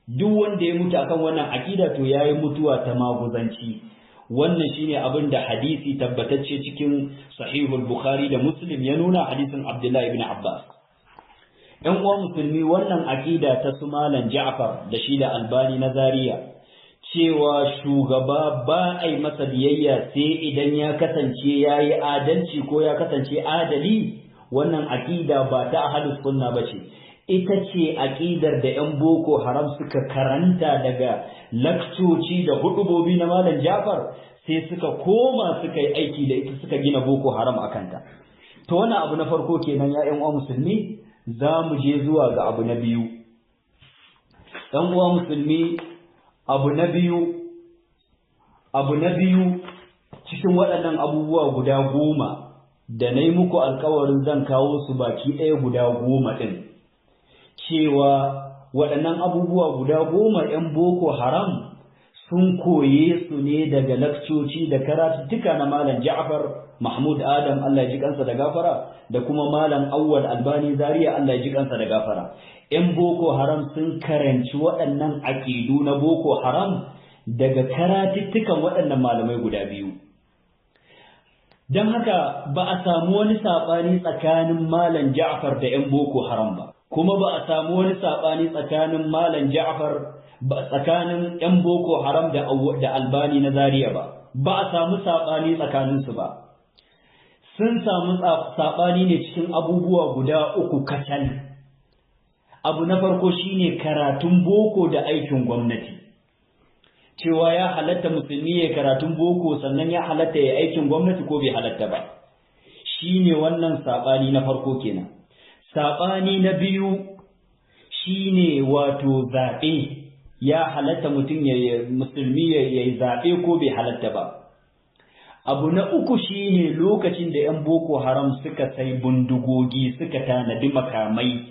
Duk wanda ya mutu akan wannan akida to yayi mutuwa ta maguzanci. wannan shine abin da hadisi tabbatacce cikin sahihul bukhari da muslim ya nuna, hadisin abdullahi ibn abbas. ‘Yan uwa musulmi, wannan aƙida ta su Malam Ja'far da shi da Albani na Zaria cewa shugaba ba a yi masa biyayya sai idan ya kasance ya yi adalci ko ya kasance adali, wannan aƙida ba ta ahlus sunna ba ce. Ita ce aƙidar da ‘yan Boko Haram suka karanta daga lakcoci da hudubobi na Malam Ja'far, sai suka koma suka yi aiki da ita, suka gina Boko Haram a kanta. To wannan abu na farko kenan ya ‘yan uwa musulmi. Za mu je zuwa ga abu na biyu. ‘Yan uwa musulmi, abu na biyu cikin waɗannan abubuwa guda 10 da na yi muku alkawarin zan kawo su baki ɗaya guda 10 ɗin, cewa waɗannan abubuwa guda 10 ‘yan Boko Haram sun koye su ne daga lakcoci da karatuttuka na Malam Ja'far Mahmud Adam, Allah ya ji kansa da gafara, da kuma Malam Awwal Albani Zaria, Allah ya ji kansa da gafara. ‘Yan Boko Haram sun karanci waɗannan aƙidu na Boko Haram daga karatuttukan waɗannan malamai guda biyu. Don haka ba a samu wani saɓani tsakanin Malam Ja'far da ‘yan Boko Haram ba, kuma ba a samu wani saɓani tsakanin Malam Ja'far tsakanin ‘yan Boko Haram da Albani na Zaria ba a samu saɓani tsakaninsu ba. Sun samu saɓani ne cikin abubuwa guda 3 kacal. Abu na farko shine karatun boko da aikin gwamnati, cewa ya halatta musulmi ya karatun boko sannan ya halatta ya aikin gwamnati ko bai halatta ba. Shine wannan saɓani na farko kenan. Saɓani na biyu shine wato zaɓe. Ya halatta musulmi ya yi zaɓe ko bai halatta ba. Abu na uku shine lokacin da ‘yan Boko Haram suka sai bindigogi, suka tanadi makamai,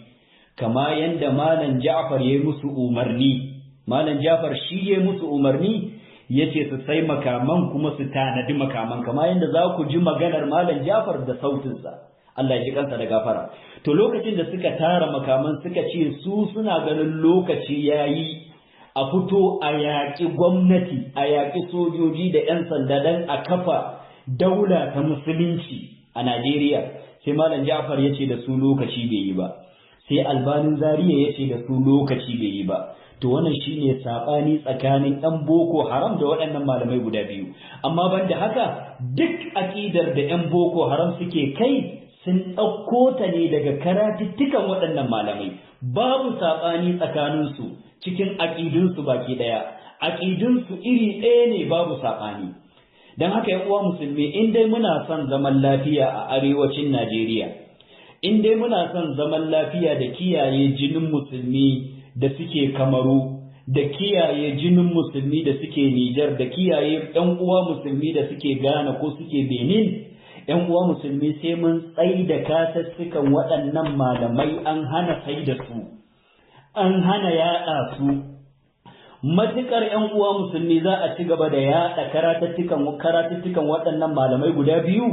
kama yadda Malam Ja'far ya yi musu umarni. Malam Ja'far shi ya yi musu umarni, ya ce su sai makaman kuma su tanadi makaman, kama yadda za ku ji maganar Malam Ja'far da sautinsa. Allah ya ji kansa da gafara. To lokacin da suka tara makaman suka ce su suna ganin lokaci ya yi a fito a yaƙi gwamnati, a yaƙi sojoji da ‘yan sanda don a kafa daula ta musulunci a Najeriya. Sai Malam Ja'far ya ce da su lokaci bai yi ba, sai Albanin Zaria ya ce da su lokaci bai yi ba. To wannan shine saɓani tsakanin ‘yan Boko Haram da waɗannan malamai guda biyu. Amma ban da haka, duk aƙidar da ‘yan Boko Haram suke kai sun ɗauko ta ne daga karatuttukan waɗannan malamai. Babu saɓani tsakaninsu cikin aƙidunsu baki ɗaya, aƙidunsu iri ɗaya ne, babu saɓani. Don haka ‘yan uwa musulmi, in dai muna son zaman lafiya a arewacin Najeriya, in dai muna son zaman lafiya da kiyaye jinin musulmi da suke Kamaru, da kiyaye jinin musulmi da suke Nijar, da kiyaye ‘yan uwa musulmi da suke Ghana ko suke Benin, ‘yan uwa musulmi sai mun tsai da kasassukan waɗannan malamai, an hana sai da su, an hana yaɗa su. Matuƙar ‘yan uwa musulmi za a ci gaba da yaɗa karatuttukan waɗannan malamai guda biyu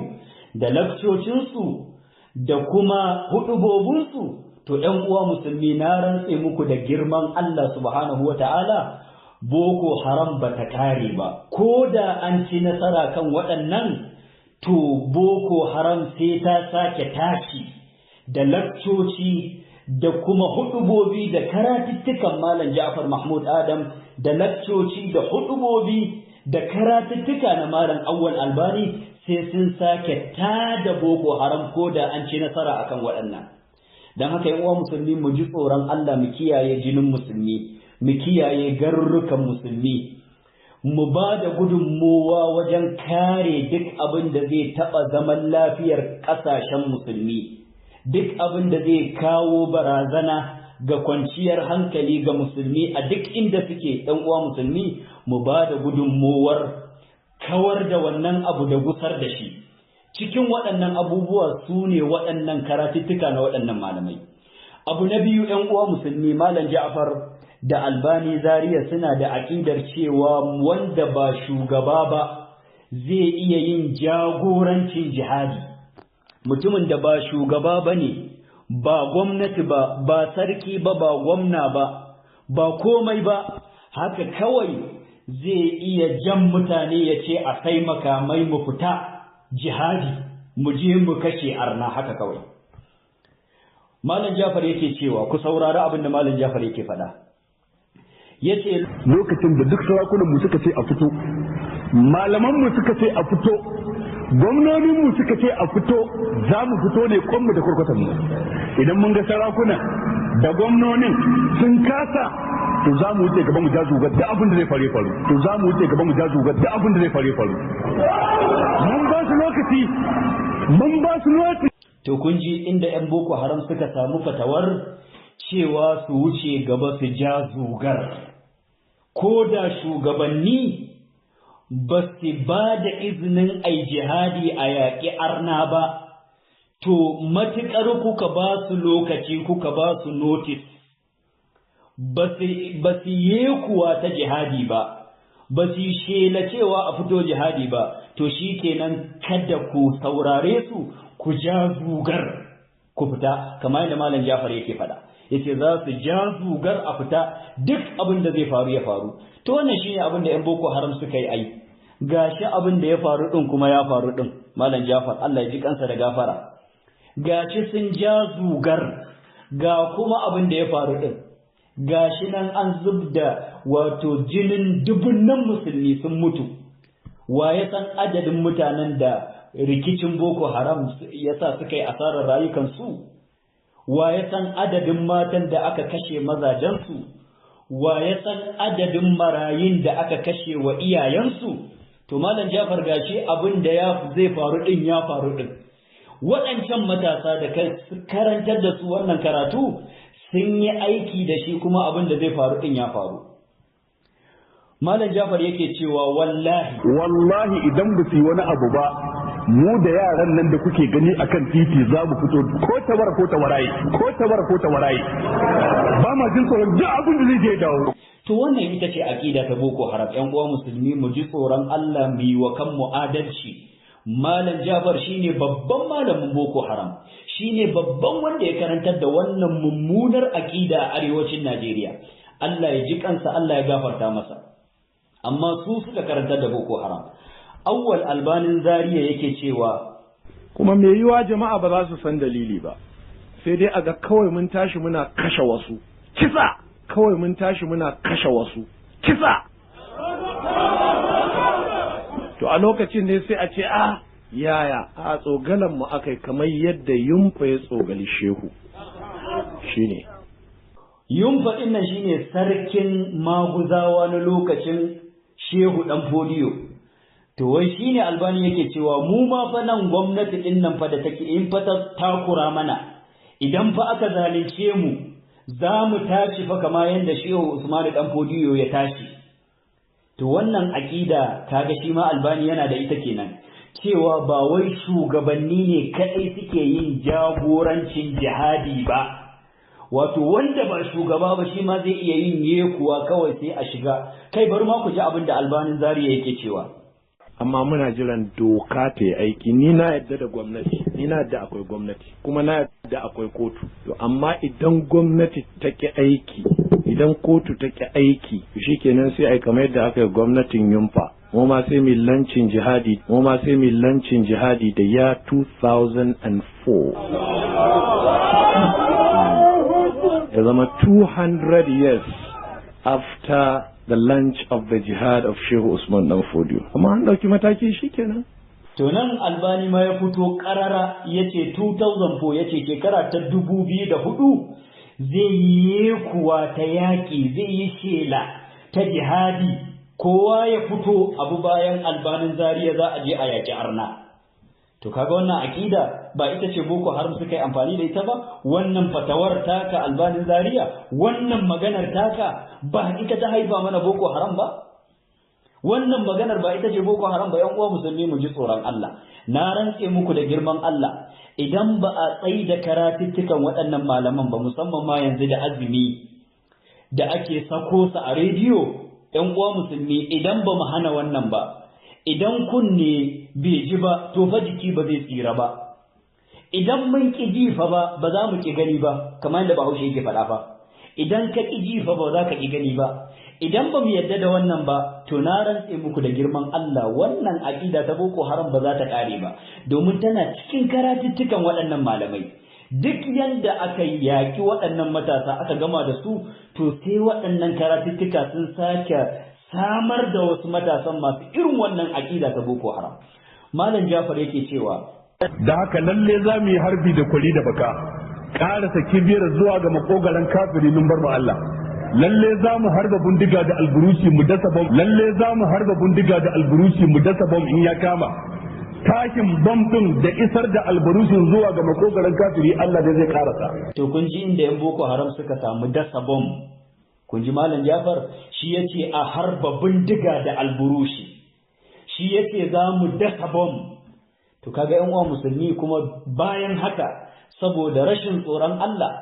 da lakcocinsu da kuma hudubobinsu, to ‘yan uwa musulmi na rantse muku da girman Allah subhanahu wa ta'ala, Boko Haram ba ta kare ba. Ko da an ci nasara kan waɗannan, to Boko Haram sai ta sake tashi da lakcoci da kuma hudubobi da karatuttukan Malam Ja'far Mahmud Adam, da lakcoci da hudubobi da karatuttuka na Malam Awwal Albani, sai sun sake tada Boko Haram ko da an ci nasara akan waɗannan. Don haka yan uwa musulmi, mu ji tsoron Allah, mu kiyaye jinin musulmi, mu kiyaye garurrukan musulmi, mu ba da gudunmowa wajen kare duk abin da zai taɓa zaman lafiyar ƙasashen musulmi, duk abin da zai kawo barazana ga kwanciyar hankali ga musulmi a duk inda suke. ɗan uwa musulmi, mu ba da gudunmowar kawar da wannan abu da gusar da shi. Cikin waɗannan abubuwa su ne waɗannan karatuttuka na waɗannan malamai. Abu na biyu, ‘yan uwa musulmi, Malam Ja'far da Albani Zaria suna da aƙidar cewa wanda ba shugaba ba zai iya yin jagorancin jihadi. Mutumin da ba shugaba ba ne, ba gwamnati ba, ba sarki ba, ba gwamna ba, ba komai ba, haka kawai zai iya jan mutane ya ce a kai makamai mu fita jihadi mu je mu kashe arna haka kawai. Malam Jafar yake cewa ku saurari abin da Malam Jafar yake faɗa. Yace lokacin da duk sarakunan mu suka ce a fito, malaman mu suka ce a fito, gwamnonin mu suka ce a fito, za mu fito ne kwanmu da kurkutan mu. Idan mun ga sarakuna da gwamnonin sun kasa, to za mu wuce gaba mu ja zugar da abin da zai faru. To za mu wuce gaba mu ja zugar da abin da zai faru. Mun ba su lokaci, mun ba su lokaci. To kun ji inda 'yan Boko Haram suka samu fatawar cewa su wuce gaba su ja zugar. Ko da shugabanni ba su ba da izinin ai jihadi a yaƙi arna ba, to matuƙar kuka ba su lokaci kuka ba su notice, ba su yi kuwa ta jihadi ba su shela cewa a fito jihadi ba, to shi kenan kada ku saurare su ku ja zugar ku fita, kamar yadda Malam Jafar yake faɗa. Yace za su ja zugar a fita, duk abin da zai faru ya faru. To wannan shine abin da 'yan Boko Haram suka yi ai. Gashi abin da ya faru din kuma ya faru din. Malam Jafar Allah ya ji kansa da gafara. Gashi sun ja zugar, ga kuma abin da ya faru din. Gashi nan an zubda wato jinin dubunnan musulmi sun mutu. Wa ya san adadin mutanen da rikicin Boko Haram yasa suka yi asarar rayukansu? Wa ya san adadin matan da aka kashe mazajensu? Wa ya san adadin marayun da aka kashe wa iyayensu? To Malam Jafar gashi abin da zai faru din ya faru din. Waɗancan matasa da karantar da su wannan karatu sun yi aiki da shi, kuma abin da zai faru din ya faru. Malam Jafar yake cewa wallahi idan ba su yi wani abu ba, mu da yaran nan da kuke gani akan titi za mu fito ko tabar ko tawaraye ba ma jin tsoron duk abin da zai je dawo. To wannan ita ce aqida ta Boko Haram. Ƴan uwa musulmi mu ji tsoron Allah, mu yi wa kanmu adalci. Malam Jafar shine babban malamin Boko Haram, shine babban wanda ya karantar da wannan mummunar aqida a arewacin Najeriya. Allah ya ji kansa, Allah ya gafarta masa. Amma su suka karantar da Boko Haram. Awwal Albanin Zaria yake cewa kuma me yiwa jama'a ba za su san dalili ba, sai dai aga kawai mun tashi muna kashe wasu kisa, kawai mun tashi muna kashe wasu kisa. To a lokacin ne sai a ce yaya a tsogalan mu akai kamar yadda Yumfa ya tsogali Shehu. Shine Yumfa din nan shine sarkin maguzawa na lokacin Shehu dan Fodiyo. To wai shine Albani yake cewa mu ma fa nan gwamnati din nan fa da take in fa ta takura mana, idan fa aka zalunce mu za mu tashi fa kama yanda Shehu Usman dan Fodiyo ya tashi. To wannan aqida kaga shi ma Albani yana da ita kenan, cewa ba wai shugabanni ne kadai suke yin jagorancin jihadi ba, wato wanda ba shugaba ba shi ma zai iya yin yekuwa kawai sai a shiga. Kai bari ma ku ji abin da Albanin Zaria yake cewa. Amma muna jiran doka ta yi aiki. Ni na yadda da gwamnati, ni na yadda akwai gwamnati, kuma na yadda akwai kotu. To amma idan gwamnati ta ki aiki, idan kotu ta ki aiki, shikenan sai ai kamar yadda aka yi gwamnatin Yumfa. Mu ma sai mu lancin jihadi, da ya 2004. Ya zama 200 years after the launch of the jihad of Shehu Usman dan Fodiyo. Amma an dauki mataki shikenan. To nan Albani ma ya fito karara yace 2004, yace shekara ta 2004 zai yi kuwa ta yaki, zai yi shela ta jihadi, kowa ya fito abu bayan Albanin Zaria za a je a yaki arna. To kaga wannan aqida ba ita ce Boko Haram suka yi amfani da ita ba? Wannan fatawar taka Albanin Zaria, wannan maganar taka ba ita ta haifa mana Boko Haram ba? Wannan maganar ba ita ce Boko Haram ba? Yan uwa musulmi mu ji tsoron Allah. Na rantse muku da girman Allah, idan ba a tsai da karatuttukan waɗannan malaman ba, musamman ma yanzu da azumi da ake sako su a rediyo, yan uwa musulmi, idan ba mu hana wannan ba, idan kunne bai ji ba, to fa jiki ba zai tsira ba. Idan mun ki ji fa ba za mu ki gani ba, kamar yadda Bahaushe yake faɗa fa. Idan ka ki ji fa ba za ka ki gani ba. idan ba mu yadda da wannan ba to na rantse muku da girman Allah wannan aqida ta Boko Haram ba za ta kare ba, domin tana cikin karatuttukan waɗannan malamai. Duk yanda aka yaki waɗannan matasa aka gama da su, to sai waɗannan karatuttuka sun sake samar da wasu matasan masu irin wannan aqida ta Boko Haram. Malam Jafar yake cewa da haka lalle za mu yi harbi da kwari da baka, ƙarasa kibiyar zuwa ga makogaran kafiri mun bar mu Allah. Lalle za mu harba bindiga da alburushi mu dasa bom, lalle za mu harba bindiga da alburushi mu dasa bom in ya kama. Tashin bom din da isar da alburushin zuwa ga makogaran kafiri Allah da zai karasa. To kun ji inda yan Boko Haram suka samu dasa bom. Kun ji Malam Jafar shi yace a harba bindiga da alburushi. Shi yace za mu dasa bom. To kaga yan uwa musulmi kuma bayan haka saboda rashin tsoron Allah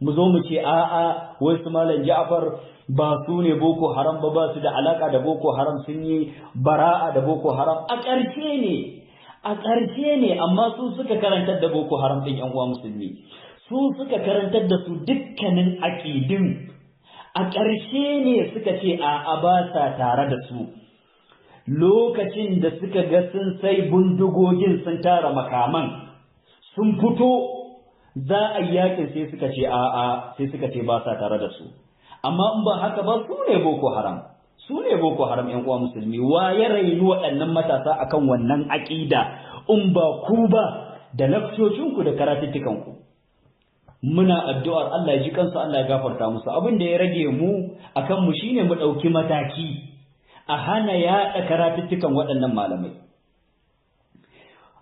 mu zo mu ce a'a wai su Malam Ja'far ba su ne Boko Haram ba su da alaka da Boko Haram, sun yi bara'a da Boko Haram. A ƙarshe ne amma su suka karantar da Boko Haram ɗin yan uwa musulmi, su suka karantar da su dukkanin aƙidin. A ƙarshe ne suka ce a'a ba sa tare da su. Lokacin da suka ga sun sai bindigogin sun tara makaman sun fito za a yi yakin sai suka ce a'a, sai suka ce ba sa tare da su. Amma in ba haka ba su ne Boko Haram, su ne Boko Haram ƴan uwa musulmi. Wa ya rainu waɗannan matasa akan wannan aƙida in ba ku ba da lakcocinku da karatuttukanku. Muna addu'ar Allah ya ji kansu, Allah ya gafarta musu. Abin da ya rage mu akan mu shine mu ɗauki mataki a hana yaɗa karatuttukan waɗannan malamai.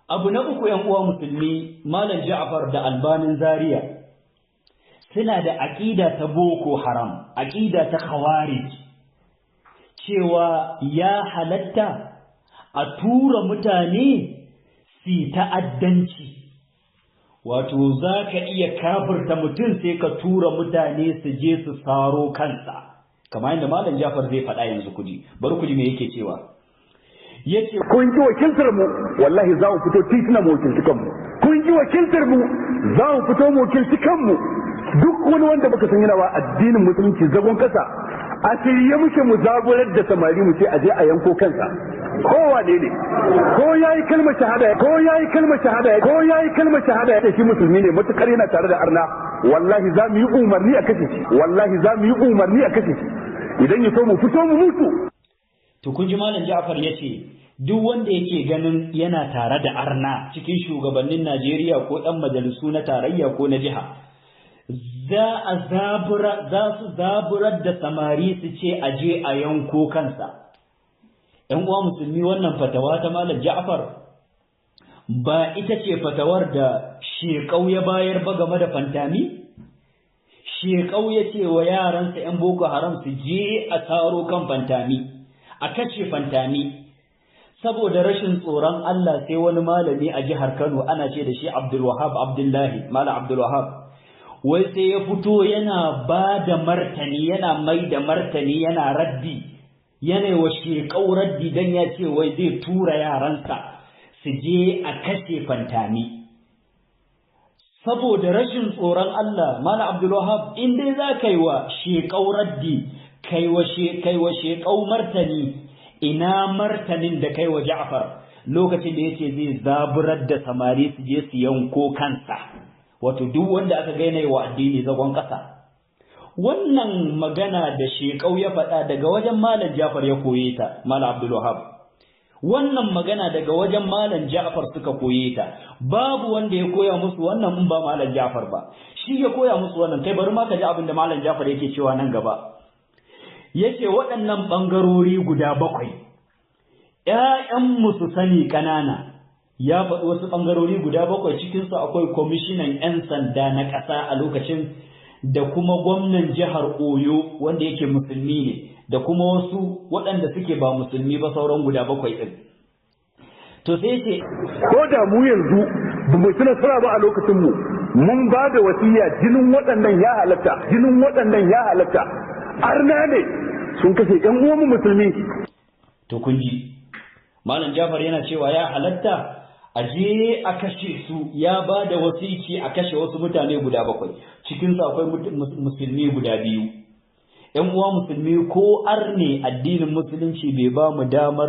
Abu na uku ‘yan uwa musulmi, Malam Ja'far da Albanin Zaria suna da aƙida ta Boko Haram, aƙida ta Khawarij, cewa ya halatta a tura mutane su ta'addanci. Wato za ka iya kafirta mutum sai ka tura mutane su je su saro kansa. Kamar yadda Malam Jafar zai faɗa yanzu kuji, bari kuji me yake cewa. Yace kun ji wakiltar mu, wallahi za mu fito titina mu wakilci kanmu. Kun ji wakiltar mu, za mu fito mu wakilci kanmu. Duk wani wanda baka san yana wa addinin musulunci zagon kasa, a shirye muke mu zaburar da samari mu ce aje a yanko kansa. Kowa ne ko yayi kalmar shahada, ko yayi kalmar shahada, ko yayi kalmar shahada ya ce shi musulmi ne matukar yana tare da arna, wallahi za mu yi umarni a kashe shi, wallahi za mu yi umarni a kashe shi. Idan ya so mu fito mu mutu. To kun ji Malam Ja'far yace duk wanda yake ganin yana tare da arna cikin shugabannin Najeriya ko ɗan majalisu na tarayya ko na jiha, za su zaburar da samari su ce aje a yanko kansa. ‘Yan uwa musulmi, wannan fatawa ta Malam Ja'far ba ita ce fatawar da Shekau ya bayar ba game da Fantami? Shekau ya ce wa yaransa ‘yan Boko Haram su je a taro kan Fantami, a kashe Fantami. Saboda rashin tsoron Allah sai wani malami a jihar Kano ana ce da shi Abdullahi, Malam Abdulwahab, wai sai ya fito yana ba da martani, yana mai da martani, yana raddi, yana wa Shekau raddi dan ya ce wai zai tura yaransa su je a kashe Fantami. Saboda rashin tsoron Allah, Malam Abdulwahab, in dai za ka yi wa Shekau raddi, kai wa Shekau martani, ina martanin da kai wa Ja'far lokacin da yace zai zaburar da samari su je su yanko kansa, wato duk wanda aka gaina wa addini zagon kasa. Wannan magana da Shekau ya faɗa daga wajen Malam Ja'far ya koye ta, Malam Abdul Wahab. Wannan magana daga wajen Malam Ja'far suka koye ta. Babu wanda ya koya musu wannan in ba Malam Ja'far ba. Shi ya koya musu wannan. Kai bari ma ka ji abin da Malam Ja'far yake cewa nan gaba. Yace waɗannan ɓangarori guda 7 ‘ya'yanmu su sani ƙanana, ya faɗi wasu ɓangarori guda 7 cikinsu akwai kwamishinan ‘yan sanda na ƙasa a lokacin da kuma gwamnan jihar Oyo wanda yake musulmi ne da kuma wasu waɗanda suke ba musulmi ba sauran guda 7 ɗin. To sai ce, ko da mu yanzu ba mu ci nasara ba a lokacinmu, mun ba da wasiya jinin waɗannan ya halatta, jinin waɗannan ya halatta. Arna ne sun kashe ƴan uwanmu musulmi. To kun ji, Malam Jafar yana cewa ya halatta a je a kashe su, ya ba da wasici a kashe wasu mutane guda 7, cikin su akwai musulmi guda 2. ‘yan uwa musulmi ko arne addinin musulunci bai ba mu damar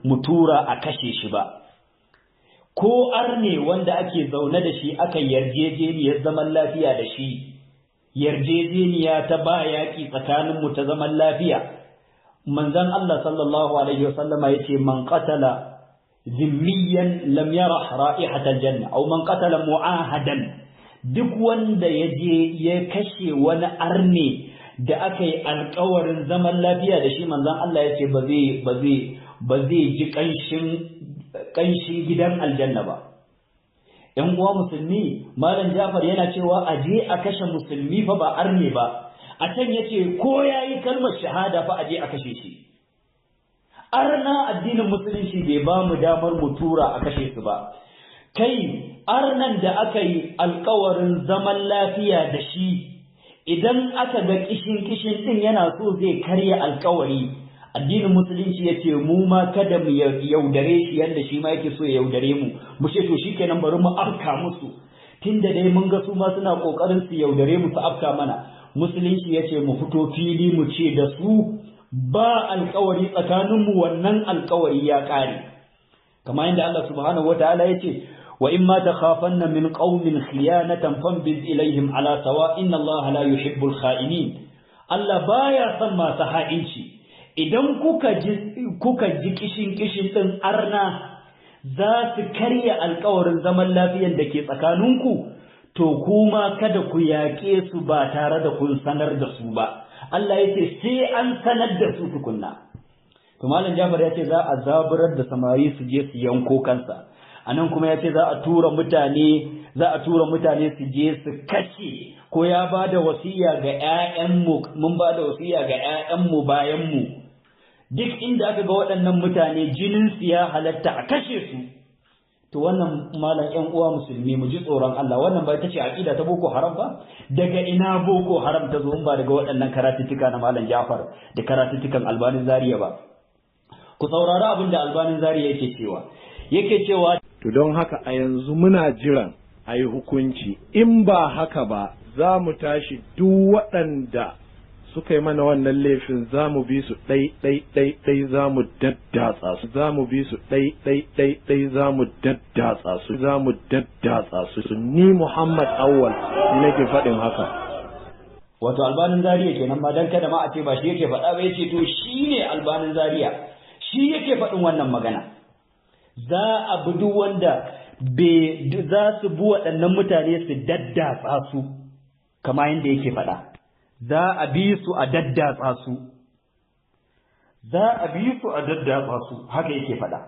mu tura a kashe shi ba, ko arne wanda ake zaune da shi aka yarjejeniyar zaman lafiya da shi, yarjejeniya ta ba yaƙi tsakaninmu ta zaman lafiya. Manzon Allah sallallahu alaihi wasallama yace man qatala zimmiyan lam yarah ra'ihatal janna aw man qatala mu'ahadan, duk wanda yaje ya kashe wani arne da aka yi alƙawarin zaman lafiya da shi, manzon Allah yace ba zai ji ƙanshin gidan aljanna ba. ‘Yan uwa musulmi, Malam Jafar yana cewa a je a kashe musulmi fa ba arne ba, a can ya ce ko ya yi kalmar shahada fa a je a kashe shi. Arna addinin musulunci bai ba mu damar mu tura a kashe su ba. Kai, arnan da aka yi alkawarin zaman lafiya da shi, idan aka ga kishin ɗin yana so zai karya alkawari, addinin musulunci ya ce mu ma kada mu yaudare shi yadda shi ma yake so ya yaudare mu ce to shikenan bari mu afka musu, tunda dai mun ga su ma suna kokarin su yaudare mu su afka mana. Musulunci ya ce mu fito fili mu ce da su ba alkawari tsakanin mu, wannan alkawari ya kare, kamar yadda Allah subhanahu wataala ya ce wa in ma takhafanna min qaumin khiyanatan fambiz ilaihim ala sawa inna Allah la yuhibbul kha'inin. Allah baya son masu ha'inci. Idan kuka ji kishin ɗin arna za su karya alkawarin zaman lafiyan da ke tsakaninku, to kuma kada ku yaƙe su ba tare da kun sanar da su ba. Allah ya ce sai an sanar da su tukunna. To Malam Jafar ya ce za a zaburar da samari su je su yanko kansa. A nan kuma ya ce za a tura mutane su je su kashe, ko ya ba da wasiya ga 'ya'yanmu, mun ba da wasiya ga 'ya'yanmu bayanmu. Duk inda aka ga waɗannan mutane jininsu ya halatta a kashe su. To wannan malam ƴan uwa musulmi mu ji tsoron Allah, wannan ba ita ce aqida ta Boko Haram ba? Daga ina Boko Haram ta zo in ba daga waɗannan karatuttuka na Malam Jafar da karatuttukan Albanin Zaria ba? Ku saurari abin da Albanin Zaria yake cewa to don haka a yanzu muna jiran a yi hukunci, in ba haka ba za mu tashi duk waɗanda suka yi mana wannan laifin za mu bi su ɗai za mu daddatsa su, za mu bi su ɗai za mu daddatsa su, ni Muhammad Awwal nake faɗin haka. Wato Albanin Zaria kenan, ma dan kada ma a ce ba shi yake faɗa ba, yace to shine Albanin Zaria shi yake faɗin wannan magana. Za a bi duk wanda za su bi waɗannan mutane su daddatsa su kama yadda yake faɗa. Za a bi su a daddatsa su, haka yake faɗa.